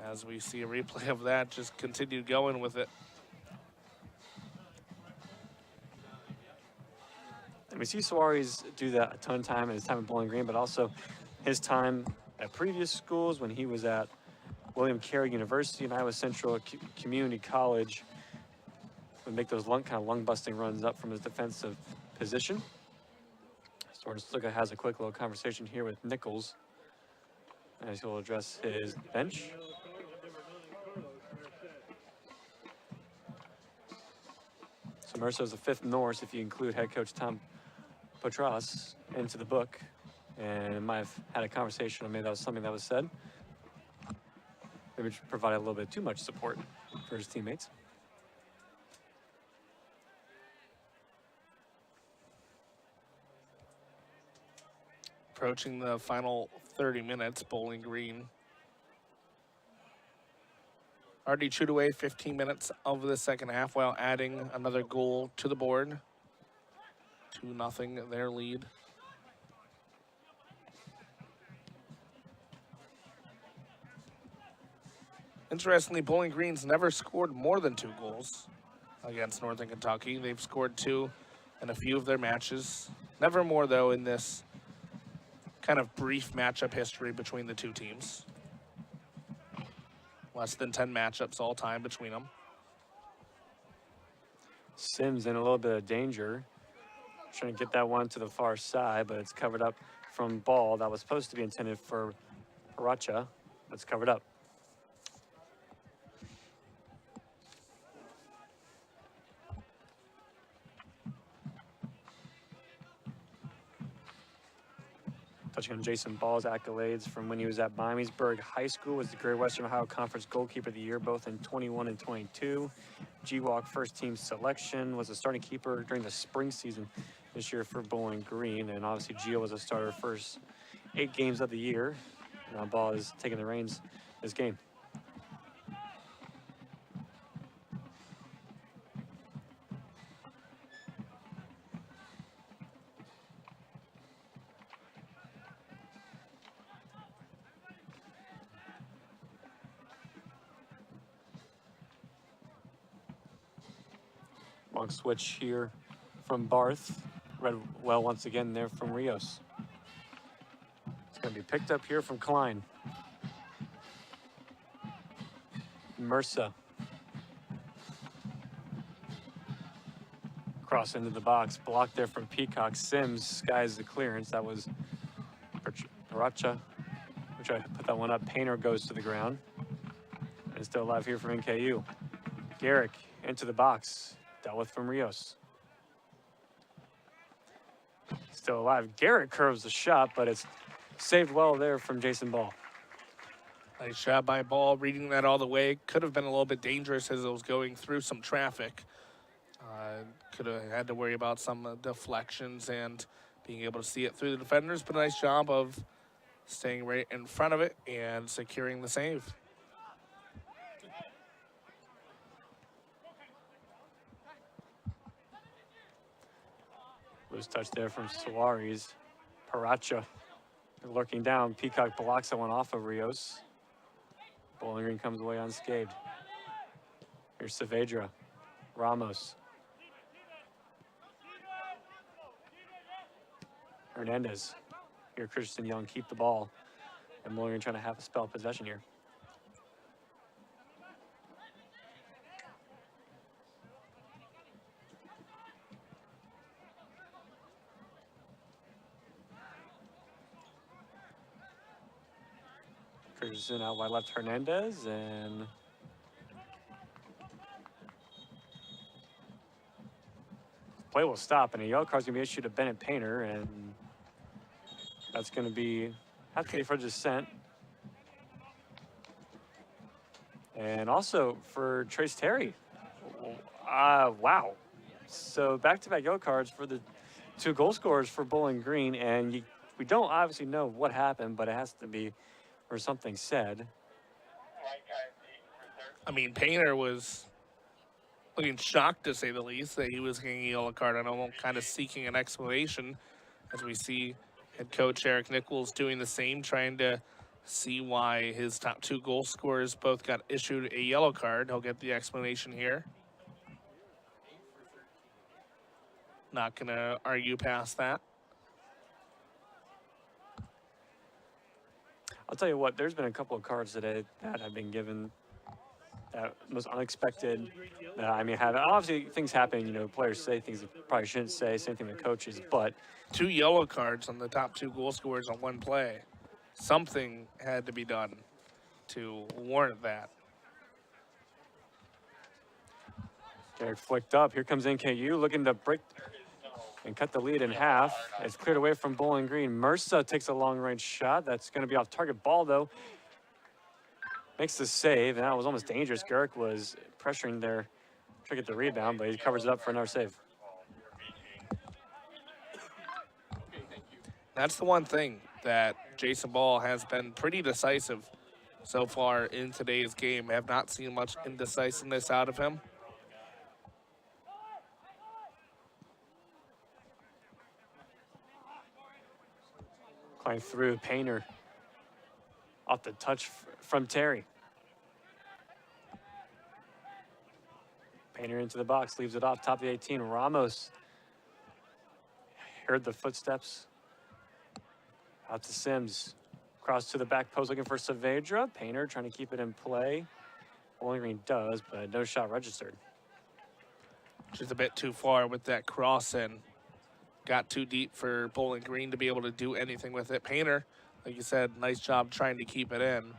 As we see a replay of that, just continue going with it. And we see Suarez do that a ton of time in his time at Bowling Green, but also his time at previous schools when he was at William Carey University and Iowa Central Community College. Would make those kind of lung-busting runs up from his defensive position. Sorensluka has a quick little conversation here with Nichols as he'll address his bench. So Mercer is the 5th Norse if you include head coach Tom Petras into the book, and might have had a conversation, or maybe that was something that was said. Maybe provided a little bit too much support for his teammates. Approaching the final 30 minutes, Bowling Green already chewed away 15 minutes of the second half while adding another goal to the board. 2-0 their lead. Interestingly, Bowling Green's never scored more than 2 goals against Northern Kentucky. They've scored 2 in a few of their matches. Never more, though, in this kind of brief matchup history between the two teams. Less than 10 matchups all time between them. Sims in a little bit of danger. Trying to get that one to the far side, but it's covered up from ball that was supposed to be intended for Paracha. It's covered up. Touching on Jason Ball's accolades from when he was at Miamisburg High School, was the Great Western Ohio Conference Goalkeeper of the Year, both in 21 and 22. GWalk first team selection, was a starting keeper during the spring season this year for Bowling Green, and obviously Gio was a starter first 8 games of the year. Now Ball is taking the reins this game. Long switch here from Barth. Read well once again there from Rios. It's going to be picked up here from Klein. Mersa. Cross into the box. Blocked there from Peacock. Sims skies the clearance. That was Paracha. Which I put that one up. Painter goes to the ground. And still alive here from NKU. Garrick into the box. Dealt with from Rios. Still alive. Garrett curves the shot, but it's saved well there from Jason Ball. Nice shot by Ball, reading that all the way. Could have been a little bit dangerous as it was going through some traffic. Could have had to worry about some deflections and being able to see it through the defenders, but a nice job of staying right in front of it and securing the save. Loose touch there from Suarez. Paracha lurking down. Peacock blocks that one off of Rios. Bowling Green comes away unscathed. Here's Saavedra. Ramos. Hernandez. Here Christian Young keep the ball. And Bowling Green trying to have a spell of possession here. Christensen out wide left, Hernandez, and play will stop, and a yellow card's gonna be issued to Bennett Painter, and that's gonna be have to be for dissent. And also for Trace Terry. Wow. So back-to-back yellow cards for the 2 goal scorers for Bowling Green, and we don't obviously know what happened, but it has to be or something said. I mean, Painter was looking shocked, to say the least, that he was getting a yellow card. I know, kind of seeking an explanation, as we see head coach Eric Nichols doing the same, trying to see why his top 2 goal scorers both got issued a yellow card. He'll get the explanation here. Not going to argue past that. I'll tell you what, there's been a couple of cards today that have been given that was unexpected. I mean, obviously things happen, you know, players say things they probably shouldn't say, same thing with coaches, but 2 yellow cards on the top 2 goal scorers on one play. Something had to be done to warrant that. Derek flicked up. Here comes NKU looking to break and cut the lead in half. It's cleared away from Bowling Green. Mersa takes a long-range shot. That's going to be off target ball, though. Makes the save, and that was almost dangerous. Garrick was pressuring there to get the rebound, but he covers it up for another save. That's the one thing that Jason Ball has been pretty decisive so far in today's game. I have not seen much indecisiveness out of him. Climb through Painter. Off the touch from Terry. Painter into the box, leaves it off top of the 18. Ramos heard the footsteps. Out to Sims. Cross to the back post looking for Saavedra. Painter trying to keep it in play. Bowling Green does, but no shot registered. Just a bit too far with that cross and got too deep for Bowling Green to be able to do anything with it. Painter, like you said, nice job trying to keep it in,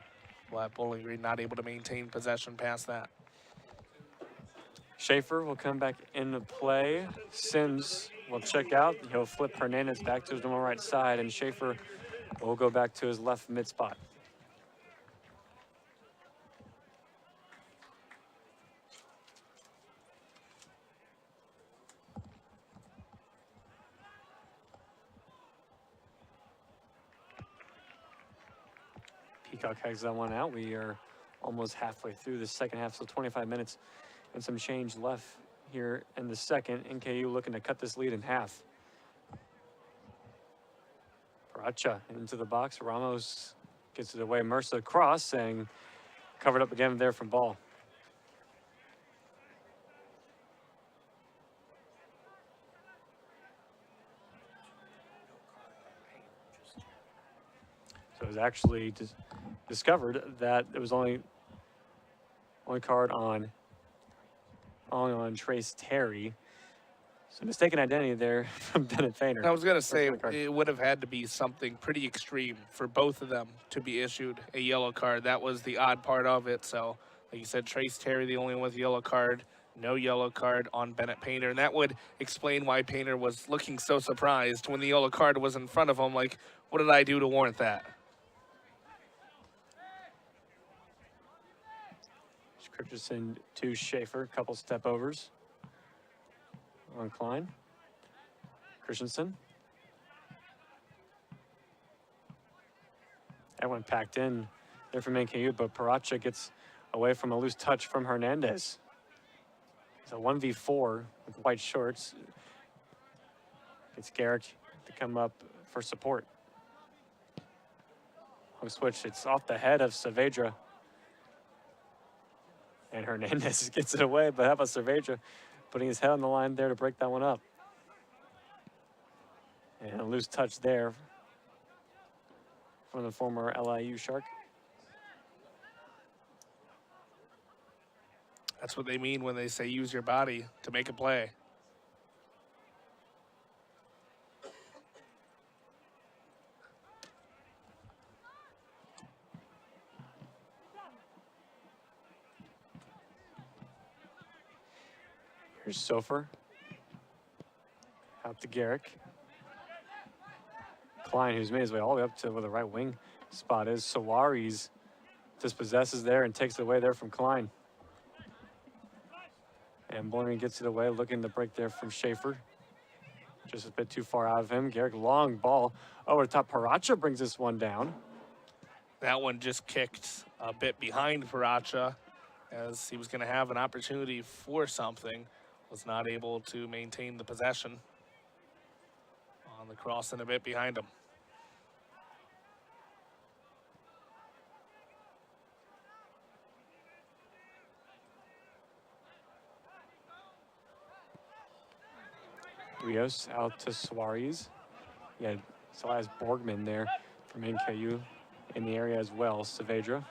but Bowling Green not able to maintain possession past that. Schaefer will come back into play. Sims will check out. He'll flip Hernandez back to his normal right side, and Schaefer will go back to his left mid spot. Peacock has that one out. We are almost halfway through the second half, so 25 minutes and some change left here in the second. NKU looking to cut this lead in half. Paracha into the box. Ramos gets it away. Mersa cross and covered up again there from Ball. So it was actually discovered that it was only card on Trace Terry. So mistaken identity there from Bennett Painter. I was going to say it would have had to be something pretty extreme for both of them to be issued a yellow card. That was the odd part of it. So, like you said, Trace Terry, the only one with a yellow card, no yellow card on Bennett Painter. And that would explain why Painter was looking so surprised when the yellow card was in front of him. Like, what did I do to warrant that? Christensen to Schaefer, couple step overs on Klein. Christensen. That one packed in there from NKU, but Paracha gets away from a loose touch from Hernandez. It's a 1v4 with white shorts. Gets Garrick to come up for support. Long switch, it's off the head of Saavedra. And Hernandez gets it away, but how about Saavedra putting his head on the line there to break that one up? And a loose touch there from the former LIU Shark. That's what they mean when they say use your body to make a play. Here's Sofer. Out to Garrick. Klein, who's made his way all the way up to where the right wing spot is. Sawari's dispossesses there and takes it away there from Klein. And Bowling Green gets it away, looking to break there from Schaefer. Just a bit too far out of him. Garrick, long ball over the top. Paracha brings this one down. That one just kicked a bit behind Paracha as he was going to have an opportunity for something. Was not able to maintain the possession on the cross and a bit behind him. Rios out to Suarez. Yeah, Elias Borgman there from NKU in the area as well. Saavedra.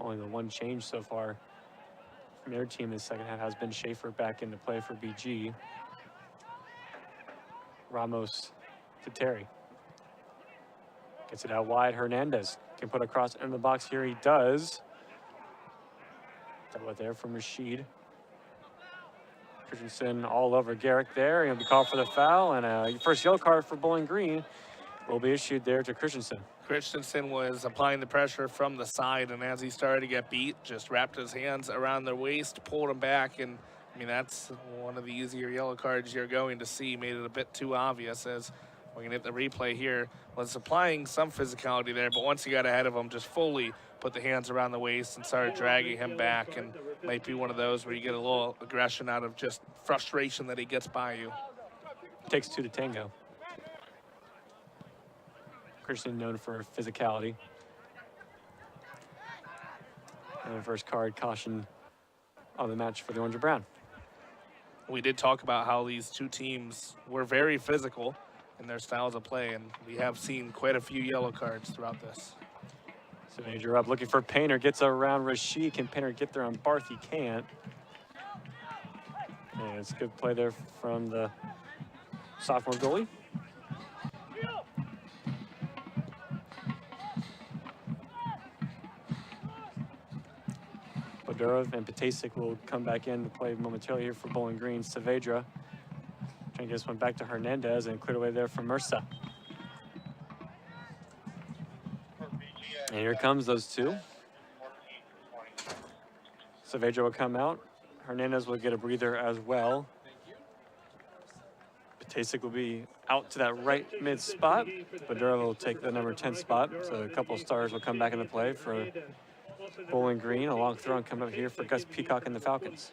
Only the one change so far from their team this second half has been Schaefer back into play for BG. Ramos to Terry. Gets it out wide. Hernandez can put a cross in the box here. He does. Double it there from Rashid. Christensen all over Garrick there. He'll be called for the foul, and a first yellow card for Bowling Green will be issued there to Christensen. Christensen was applying the pressure from the side, and as he started to get beat, just wrapped his hands around their waist, pulled him back, and I mean, that's one of the easier yellow cards you're going to see. Made it a bit too obvious as we're going to hit the replay here. Was applying some physicality there, but once he got ahead of him, just fully put the hands around the waist and started dragging him back, and might be one of those where you get a little aggression out of just frustration that he gets by you. Takes two to tango. Christian known for physicality. And the first card, caution on the match for the Orange and Brown. We did talk about how these two teams were very physical in their styles of play, and we have seen quite a few yellow cards throughout this. So Major up, looking for Painter, gets around Rashid. Can Painter get there on Barth? He can't. And it's a good play there from the sophomore goalie. Bodurov and Patasic will come back in to play momentarily here for Bowling Green. Saavedra trying to get this one back to Hernandez and cleared away there from Mursa. And here comes those two. Saavedra will come out. Hernandez will get a breather as well. Patasic will be out to that right mid spot. Bodurov will take the number 10 spot. So a couple of stars will come back into play for Bowling Green. A long throw and come up here for Gus Peacock and the Falcons.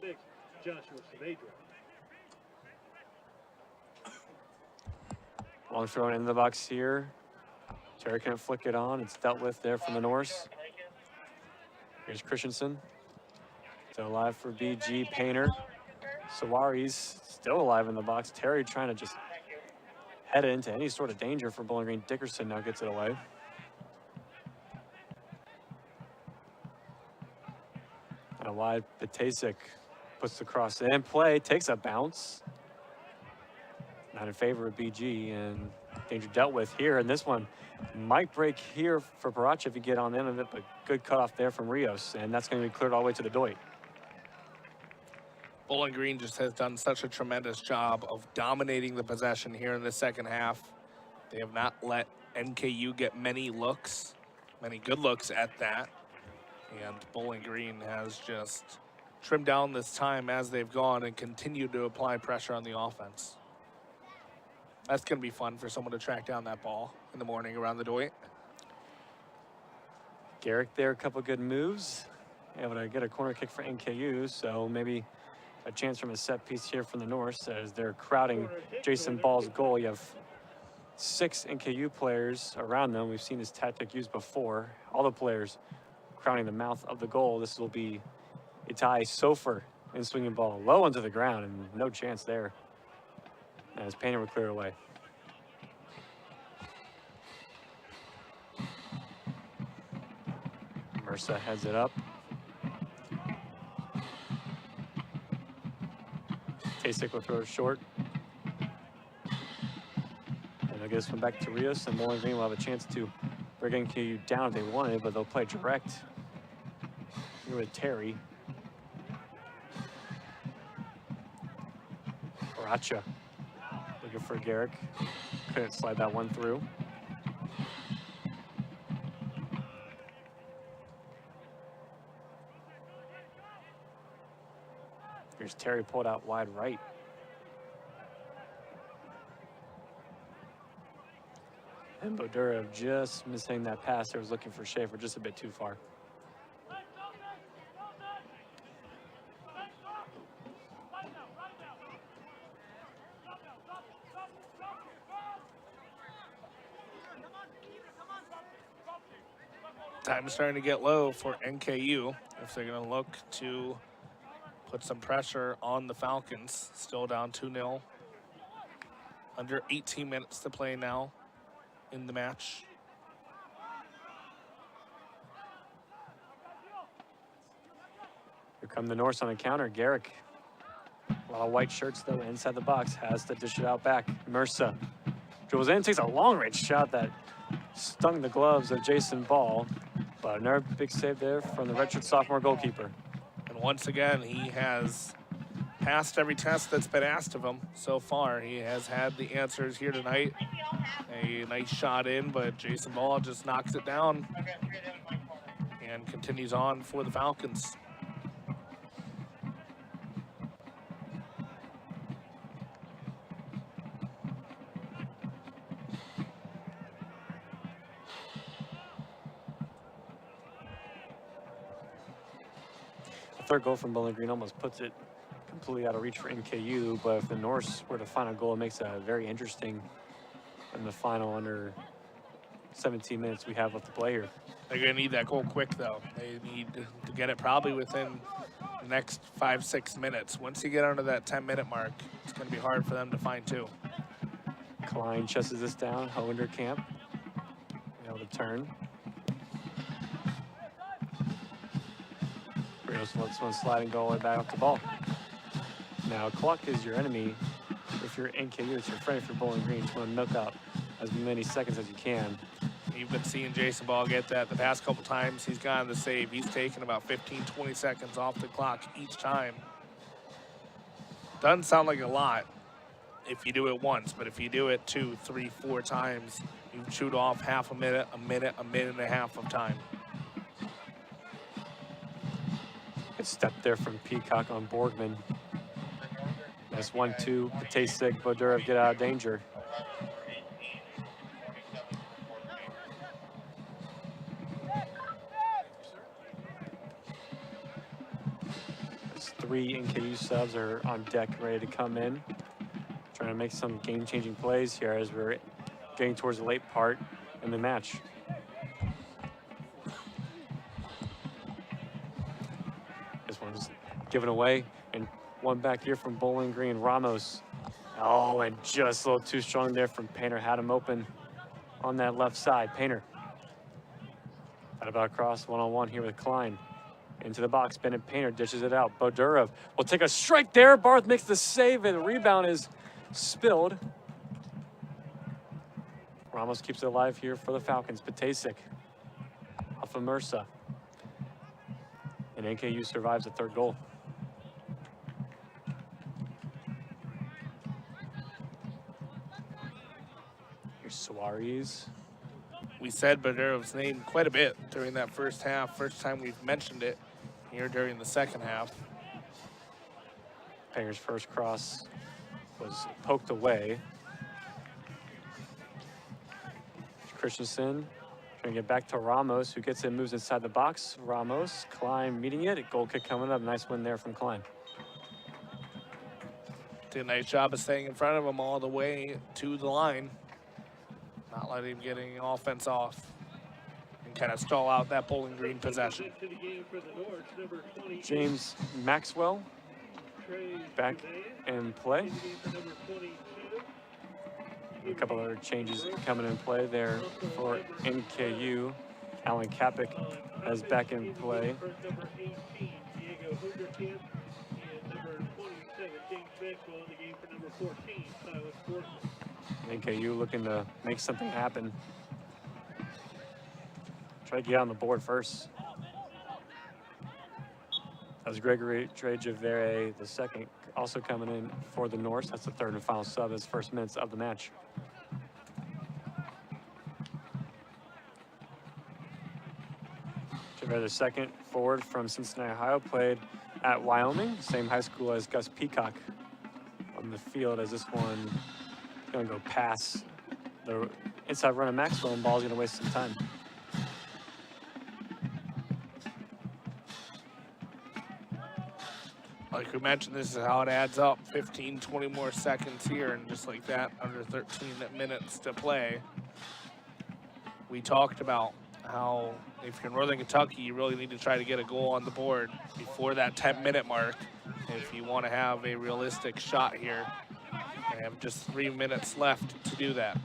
Long throw in the box here. Terry can't flick it on. It's dealt with there from the Norse. Here's Christensen. Still alive for BG. Painter. Suarez still alive in the box. Terry trying to just head into any sort of danger for Bowling Green. Dickerson now gets it away. And a wide Patasic puts the cross in play, takes a bounce. Not in favor of BG, and danger dealt with here. And this one might break here for Paracha if you get on the end of it, but good cutoff there from Rios, and that's going to be cleared all the way to the Doit. Bowling Green just has done such a tremendous job of dominating the possession here in the second half. They have not let NKU get many looks, many good looks at that. And Bowling Green has just trimmed down this time as they've gone and continued to apply pressure on the offense. That's going to be fun for someone to track down that ball in the morning around the Doit. Garrick there, a couple good moves. Able to get a corner kick for NKU, so maybe a chance from a set piece here from the Norse as they're crowding Jason Ball's goal. You have 6 NKU players around them. We've seen this tactic used before. All the players crowding the mouth of the goal. This will be Itai Sofer in swinging ball low onto the ground, and no chance there as Painter will clear away. Mursa heads it up. Patasic will throw it short. And they'll get this one back to Rios, and Bowling Green will have a chance to bring NKU down if they wanted, but they'll play direct here with Terry. Baracha looking for Garrick. Couldn't slide that one through. Here's Terry pulled out wide right. And Bodura just missing that pass. There was looking for Schaefer just a bit too far. Time is starting to get low for NKU if they're going to look to put some pressure on the Falcons. Still down 2-0. Under 18 minutes to play now in the match. Here come the Norse on the counter. Garrick. A lot of white shirts, though, inside the box. Has to dish it out back. Mersa dribbles in, takes a long-range shot that stung the gloves of Jason Ball. But another big save there from the redshirt sophomore goalkeeper. And once again, he has passed every test that's been asked of him so far. He has had the answers here tonight. A nice shot in, but Jason Ball just knocks it down and continues on for the Falcons. Third goal from Bowling Green almost puts it completely out of reach for NKU, but if the Norse were to find a goal, it makes it very interesting in the final under 17 minutes we have left to play here. They're going to need that goal quick, though. They need to get it probably within the next 5-6 minutes. Once you get under that 10-minute mark, it's going to be hard for them to find two. Klein chesses this down. Hoenderkamp able to turn. Brios lets one slide and go all the way back up the ball. Now, clock is your enemy. If you're NKU, it's your friend. If you're Bowling Green, you just want to milk out as many seconds as you can. You've been seeing Jason Ball get that the past couple times he's gotten the save. He's taken about 15-20 seconds off the clock each time. Doesn't sound like a lot if you do it once, but if you do it 2, 3, 4 times, you shoot off half a minute, a minute and a half of time. Good step there from Peacock on Borgman. Nice 1-2. Patasik, Bodura get out of danger. There's 3 NKU subs are on deck ready to come in. Trying to make some game-changing plays here as we're getting towards the late part in the match. This one's given away, and one back here from Bowling Green, Ramos. Oh, and just a little too strong there from Painter. Had him open on that left side. Painter. Got about across one-on-one here with Klein. Into the box, Bennett Painter dishes it out. Bodura will take a strike there. Barth makes the save, and the rebound is spilled. Ramos keeps it alive here for the Falcons. Patasik off of Mersa. And NKU survives the third goal. Here's Suarez. We said Bodura's name quite a bit during that first half. First time we've mentioned it here during the second half. Painter's first cross was poked away. Christensen trying to get back to Ramos, who gets it, moves inside the box. Ramos, Klein meeting it. A goal kick coming up. Nice win there from Klein. Did a nice job of staying in front of him all the way to the line. Not letting him get any offense off and kind of stall out that Bowling Green possession. James Maxwell back in play. A couple other changes coming in play there for NKU. Alan Kapik is back in play. NKU looking to make something happen. Try to get on the board first. That was Gregory Trejavere the second also coming in for the Norse. That's the third and final sub, his first minutes of the match. Javier, the second forward from Cincinnati, Ohio, played at Wyoming, same high school as Gus Peacock on the field, as this one is going to go past the inside run of Maxwell, and ball's going to waste some time. Like we mentioned, this is how it adds up. 15, 20 more seconds here, and just like that, under 13 minutes to play. We talked about how if you're Northern Kentucky, you really need to try to get a goal on the board before that 10-minute mark if you want to have a realistic shot here. They have just 3 minutes left to do that.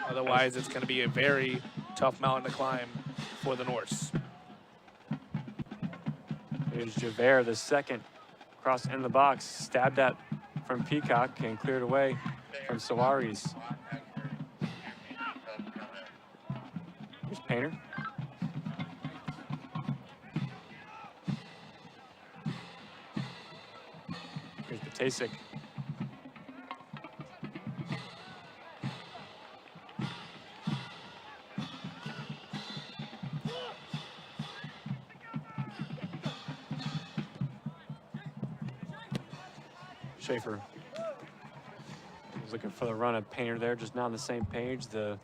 Otherwise, it's going to be a very tough mountain to climb for the Norse. Here's Javert, the second. Cross in the box, stabbed at from Peacock and cleared away from Suarez. Here's Painter. Here's Patasic. Schaefer was looking for the run of Painter there, just not on the same page. The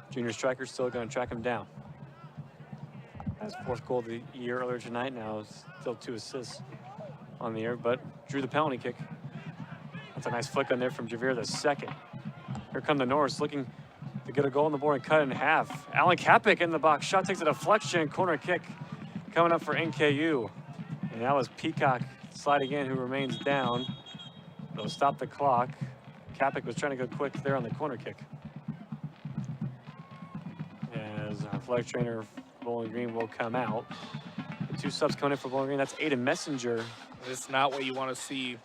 junior striker's still going to track him down. That's fourth goal of the year earlier tonight. Now still 2 assists on the air, but drew the penalty kick. That's a nice flick on there from Javier, the second. Here come the Norse looking to get a goal on the board and cut it in half. Alan Kapik in the box. Shot takes a deflection. Corner kick coming up for NKU. And that was Peacock sliding in, who remains down. They'll stop the clock. Kapik was trying to go quick there on the corner kick. As our flag trainer, Bowling Green, will come out. The 2 subs coming in for Bowling Green. That's Aiden Messenger. It's not what you want to see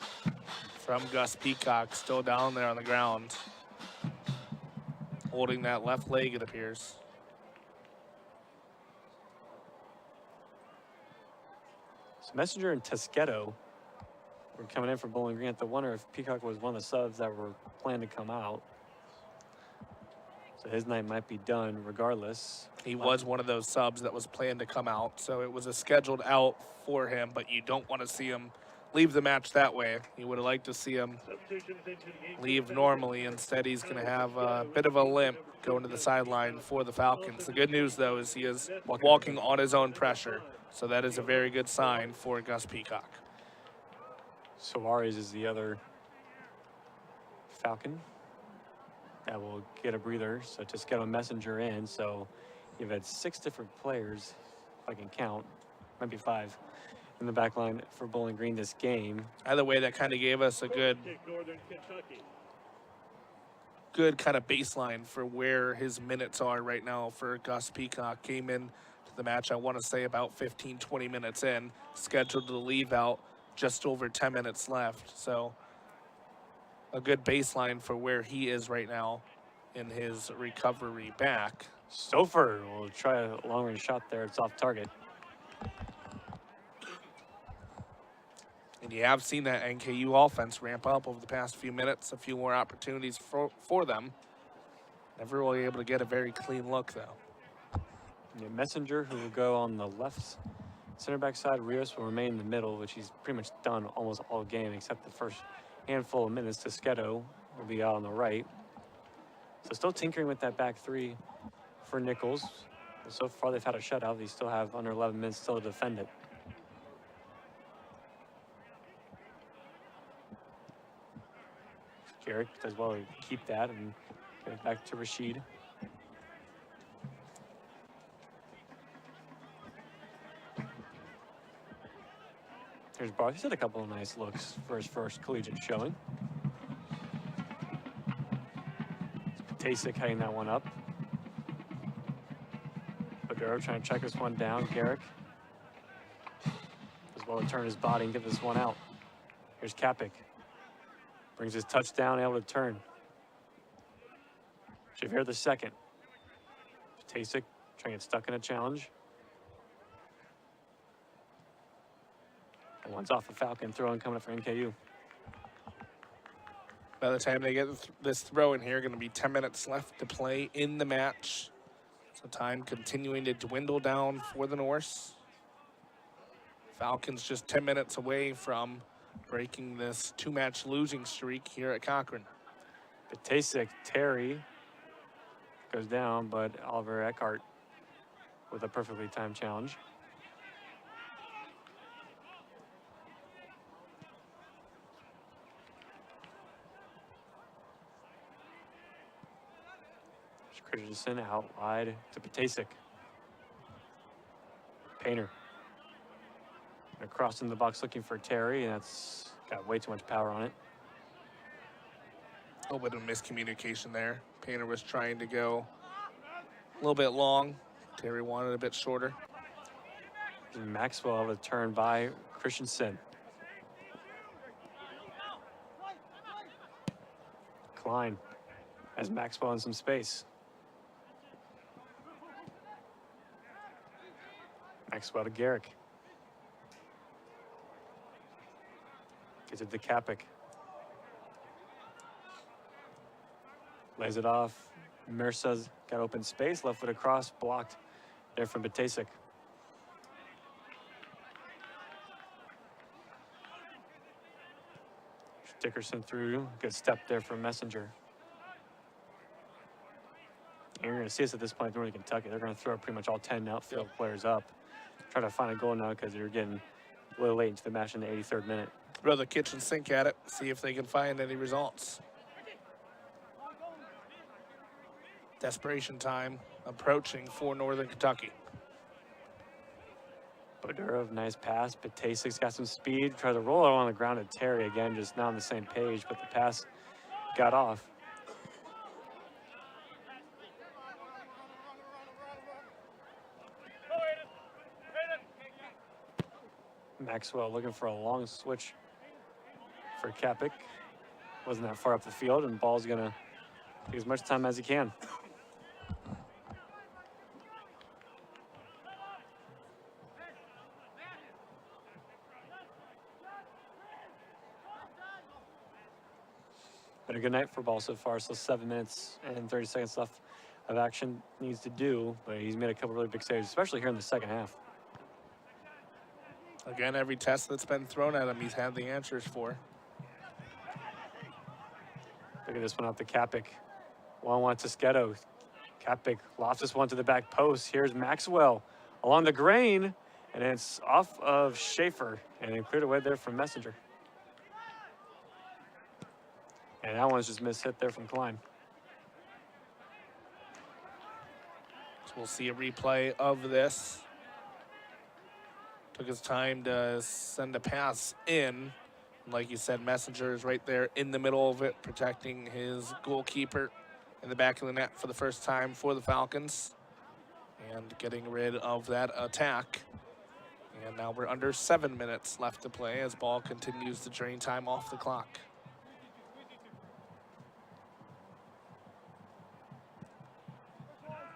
from Gus Peacock, still down there on the ground, holding that left leg, it appears. So Messenger and Tesqueto were coming in for Bowling Green. I wonder if Peacock was one of the subs that were planned to come out. So his night might be done regardless. He was one of those subs that was planned to come out, so it was a scheduled out for him, but you don't want to see him leave the match that way. You would have liked to see him leave normally. Instead, he's going to have a bit of a limp going to the sideline for the Falcons. The good news, though, is he is walking on his own pressure, so that is a very good sign for Gus Peacock. Suarez is the other Falcon that will get a breather. So just get a Messenger in. So you've had 6 different players, if I can count, maybe 5, in the back line for Bowling Green this game. Either way, that kind of gave us a good kind of baseline for where his minutes are right now for Gus Peacock. Came in to the match, I want to say, about 15, 20 minutes in, scheduled to leave out just over 10 minutes left. So a good baseline for where he is right now in his recovery back. Stouffer will try a long-range shot there. It's off target. And you have seen that NKU offense ramp up over the past few minutes. A few more opportunities for them. Never really able to get a very clean look, though. Yeah, Messenger, who will go on the left center back side. Rios will remain in the middle, which he's pretty much done almost all game except the first handful of minutes. Tesqueto will be out on the right. So still tinkering with that back 3 for Nichols. So far they've had a shutout. They still have under 11 minutes still to defend it. Garrick does well to keep that and get it back to Rashid. Here's Barth. He's had a couple of nice looks for his first collegiate showing. Patasic heading that one up. Baduro trying to check this one down. Garrick as well to turn his body and get this one out. Here's Kapik. Brings his touchdown, able to turn. Javier the second. Patasic trying to get stuck in a challenge. And one's off the Falcon, throw in coming up for NKU. By the time they get this throw in here, going to be 10 minutes left to play in the match. So time continuing to dwindle down for the Norse. Falcons just 10 minutes away from breaking this 2-match losing streak here at Cochrane. Patasik, Terry goes down, but Oliver Eckhart with a perfectly timed challenge. Christensen out wide to Patasik. Painter. Across in the box looking for Terry, and that's got way too much power on it. A little bit of miscommunication there. Painter was trying to go a little bit long. Terry wanted a bit shorter. Maxwell with a turn by Christensen. Klein has Maxwell in some space. Maxwell to Garrick. Gets it to Kapik. Lays it off. Mirsa's got open space. Left foot across. Blocked there from Patasik. Dickerson through. Good step there from Messenger. And you're going to see us at this point in Northern Kentucky. They're going to throw pretty much all 10 outfield players up. Try to find a goal now because they're getting a little late into the match in the 83rd minute. Throw the kitchen sink at it, see if they can find any results. Desperation time approaching for Northern Kentucky. Bodurov, nice pass. Patasik's got some speed. Tries to roll it on the ground to Terry again, just not on the same page, but the pass got off. Maxwell looking for a long switch for Kapik. Wasn't that far up the field, and ball's gonna take as much time as he can. Been a good night for ball so far. So 7 minutes and 30 seconds left of action needs to do, but he's made a couple really big saves, especially here in the second half. Again, every test that's been thrown at him, he's had the answers for. Look at this one off the Kapik. 1-1 to Sketo. Kapik lofts this one to the back post. Here's Maxwell along the grain, and it's off of Schaefer, and it cleared away there from Messenger. And that one's just missed hit there from Klein. So we'll see a replay of this. Took his time to send a pass in. Like you said, Messenger is right there in the middle of it, protecting his goalkeeper in the back of the net for the first time for the Falcons. And getting rid of that attack. And now we're under 7 minutes left to play as ball continues to drain time off the clock.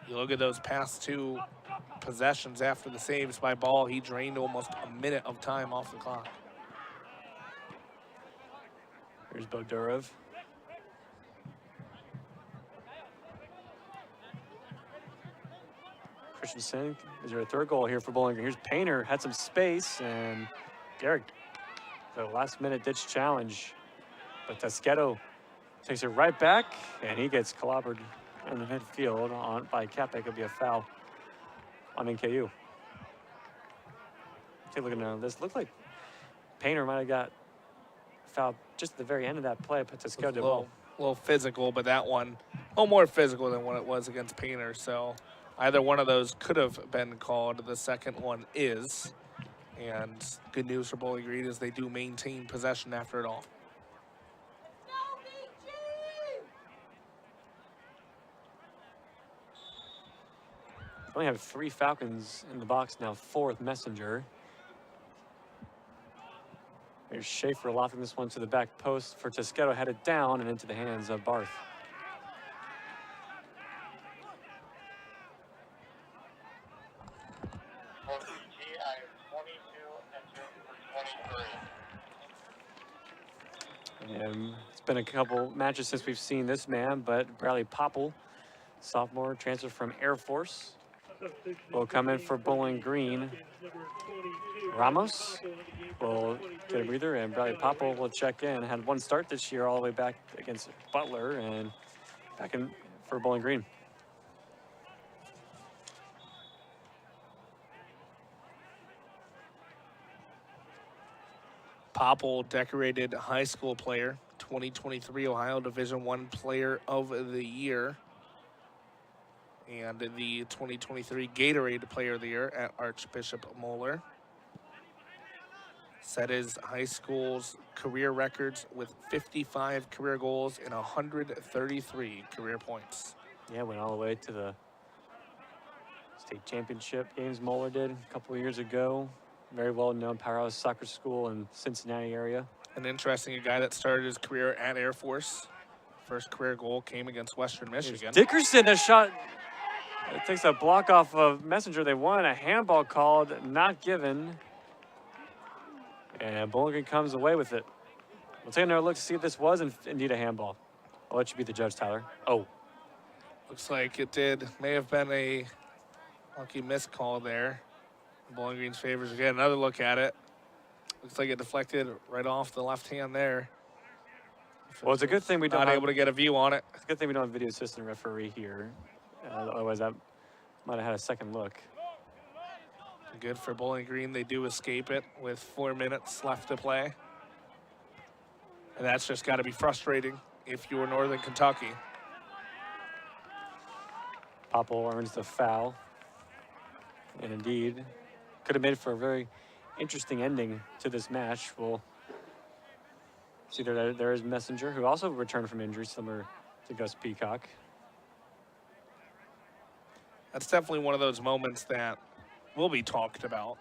You look at those past two possessions after the saves by Ball, he drained almost a minute of time off the clock. Here's Bodurov. Christensen, is there a third goal here for Bowling Green? Here's Painter, had some space, and Garrick, the last minute ditch challenge. But Tasqueto takes it right back, and he gets clobbered in the midfield by Kapik. It'll be a foul on NKU. Take a look at this. Looks like Painter might have got fouled just at the very end of that play, but Tasqueto did well. A little physical, but that one, more physical than what it was against Painter. So either one of those could have been called. The second one is. And good news for Bowling Green is they do maintain possession after it all. We only have 3 Falcons in the box now, 4th Messenger. Here's Schaefer lofting this one to the back post for Tasqueto, headed down and into the hands of Barth. And it's been a couple matches since we've seen this man, but Bradley Popple, sophomore, transfer from Air Force, will come in for Bowling Green. Ramos will get a breather, and Bradley Popple will check in. Had one start this year all the way back against Butler, and back in for Bowling Green. Popple, decorated high school player, 2023 Ohio Division I Player of the Year, and the 2023 Gatorade Player of the Year at Archbishop Moeller. Set his high school's career records with 55 career goals and 133 career points. Yeah, went all the way to the state championship games. Moeller did a couple of years ago. Very well-known powerhouse soccer school in Cincinnati area. And interesting, a guy that started his career at Air Force. First career goal came against Western Michigan. Dickerson, a shot. It takes a block off of Messenger. They wanted a handball called, not given. And Bowling Green comes away with it. We'll take another look to see if this was indeed a handball. I'll let you be the judge, Tyler. Oh. Looks like it did. May have been a lucky missed call there. Bowling Green's favors again. Another look at it. Looks like it deflected right off the left hand there. Well, it's a good thing we don't not able to get a view on it. It's a good thing we don't have a video assistant referee here. Otherwise, that might have had a second look. Good for Bowling Green. They do escape it with 4 minutes left to play. And that's just got to be frustrating if you're Northern Kentucky. Popple earns the foul. And indeed, could have made it for a very interesting ending to this match. We'll see there is Messenger, who also returned from injury, similar to Gus Peacock. That's definitely one of those moments that will be talked about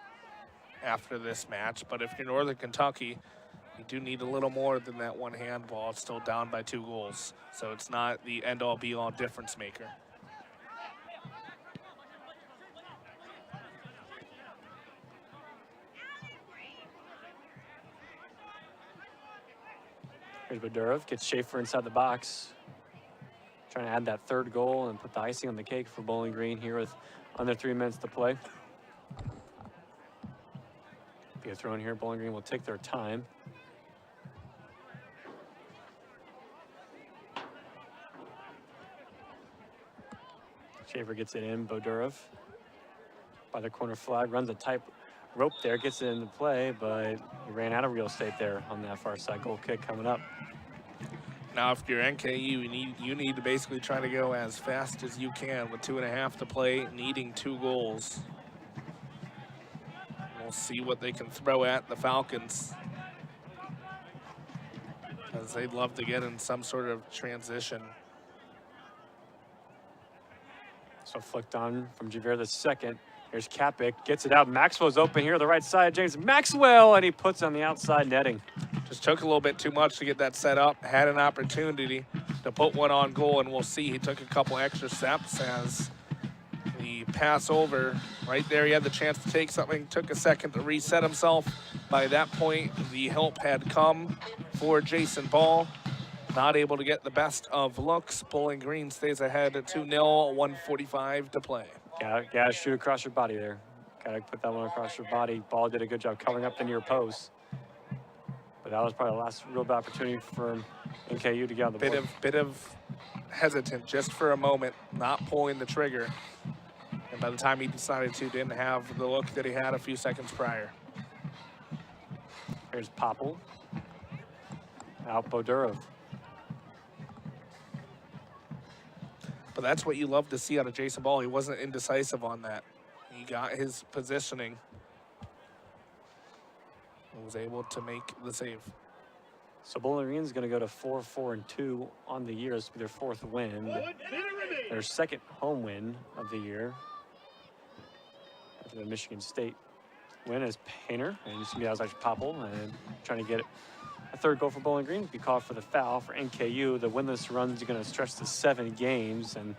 after this match. But if you're Northern Kentucky, you do need a little more than that one handball. It's still down by 2 goals. So it's not the end-all, be-all difference maker. Here's Badurov, gets Schaefer inside the box. Trying to add that third goal and put the icing on the cake for Bowling Green here with under 3 minutes to play. Be a throw in here. Bowling Green will take their time. Schaefer gets it in. Bodurov by the corner flag, runs a tight rope there, gets it into play, but he ran out of real estate there on that far side. Goal kick coming up. Now, if you're NKU, you need to basically try to go as fast as you can with 2.5 to play, needing 2 goals. We'll see what they can throw at the Falcons, as they'd love to get in some sort of transition. So flicked on from Javier the second. Here's Kapik, gets it out. Maxwell's open here on the right side. James Maxwell, and he puts on the outside netting. Just took a little bit too much to get that set up. Had an opportunity to put one on goal, and we'll see. He took a couple extra steps as the pass over. Right there, he had the chance to take something. Took a second to reset himself. By that point, the help had come for Jason Ball. Not able to get the best of looks. Bowling Green stays ahead at 2-0, 1:45 to play. Gotta shoot across your body there. Gotta put that one across your body. Ball did a good job covering up the near post. But that was probably the last real bad opportunity for NKU to get on the board. Bit of hesitant just for a moment, not pulling the trigger. And by the time he decided to, didn't have the look that he had a few seconds prior. Here's Popple. Out Bodurov. But that's what you love to see out of Jason Ball. He wasn't indecisive on that. He got his positioning and was able to make the save. So Bowling Green's going to go to 4-4-2 on the year. This will be their 4th win. Their 2nd home win of the year. After the Michigan State win is Painter. And you see that was actually Popple and trying to get a 3rd goal for Bowling Green. Be called for the foul for NKU. The winless runs are going to stretch to 7 games, and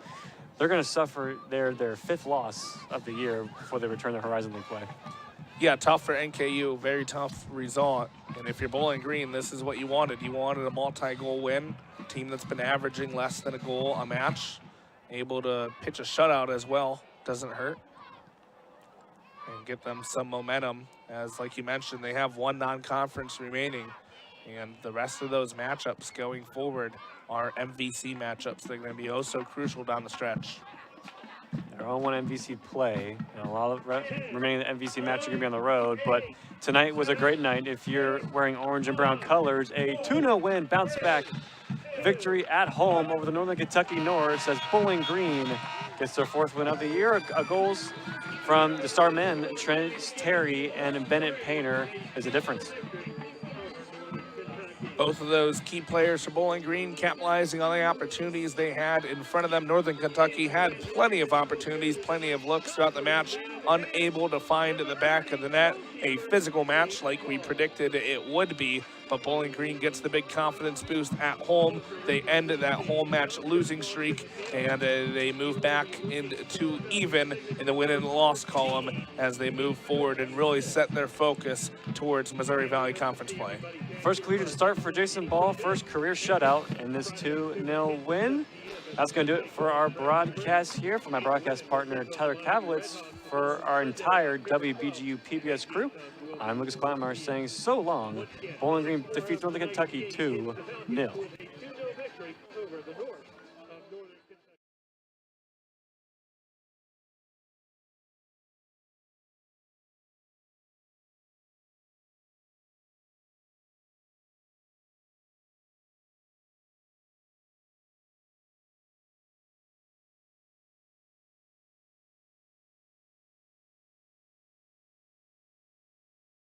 they're going to suffer their 5th loss of the year before they return to Horizon League play. Yeah, tough for NKU, very tough result. And if you're Bowling Green, this is what you wanted. You wanted a multi-goal win, a team that's been averaging less than a goal a match, able to pitch a shutout as well, doesn't hurt. And get them some momentum, as like you mentioned, they have one non-conference remaining. And the rest of those matchups going forward are MVC matchups. They're going to be oh so crucial down the stretch. They're on one MVC play, and a lot of remaining MVC matches are going to be on the road, but tonight was a great night. If you're wearing orange and brown colors, a 2-0 win, bounce back victory at home over the Northern Kentucky Norse as Bowling Green gets their 4th win of the year. Goals from the star men, Trent Terry and Bennett Painter, is a difference. Both of those key players for Bowling Green capitalizing on the opportunities they had in front of them. Northern Kentucky had plenty of opportunities, plenty of looks throughout the match, unable to find the back of the net. A physical match like we predicted it would be, but Bowling Green gets the big confidence boost at home. They end that home match losing streak, and they move back into even in the win and loss column as they move forward and really set their focus towards Missouri Valley Conference play. First collegiate start for Jason Ball, first career shutout in this 2-0 win. That's going to do it for our broadcast here. For my broadcast partner, Tyler Kavlitz, for our entire WBGU PBS crew, I'm Lucas Kleinmeyer saying so long. Bowling Green defeats Northern Kentucky 2-0.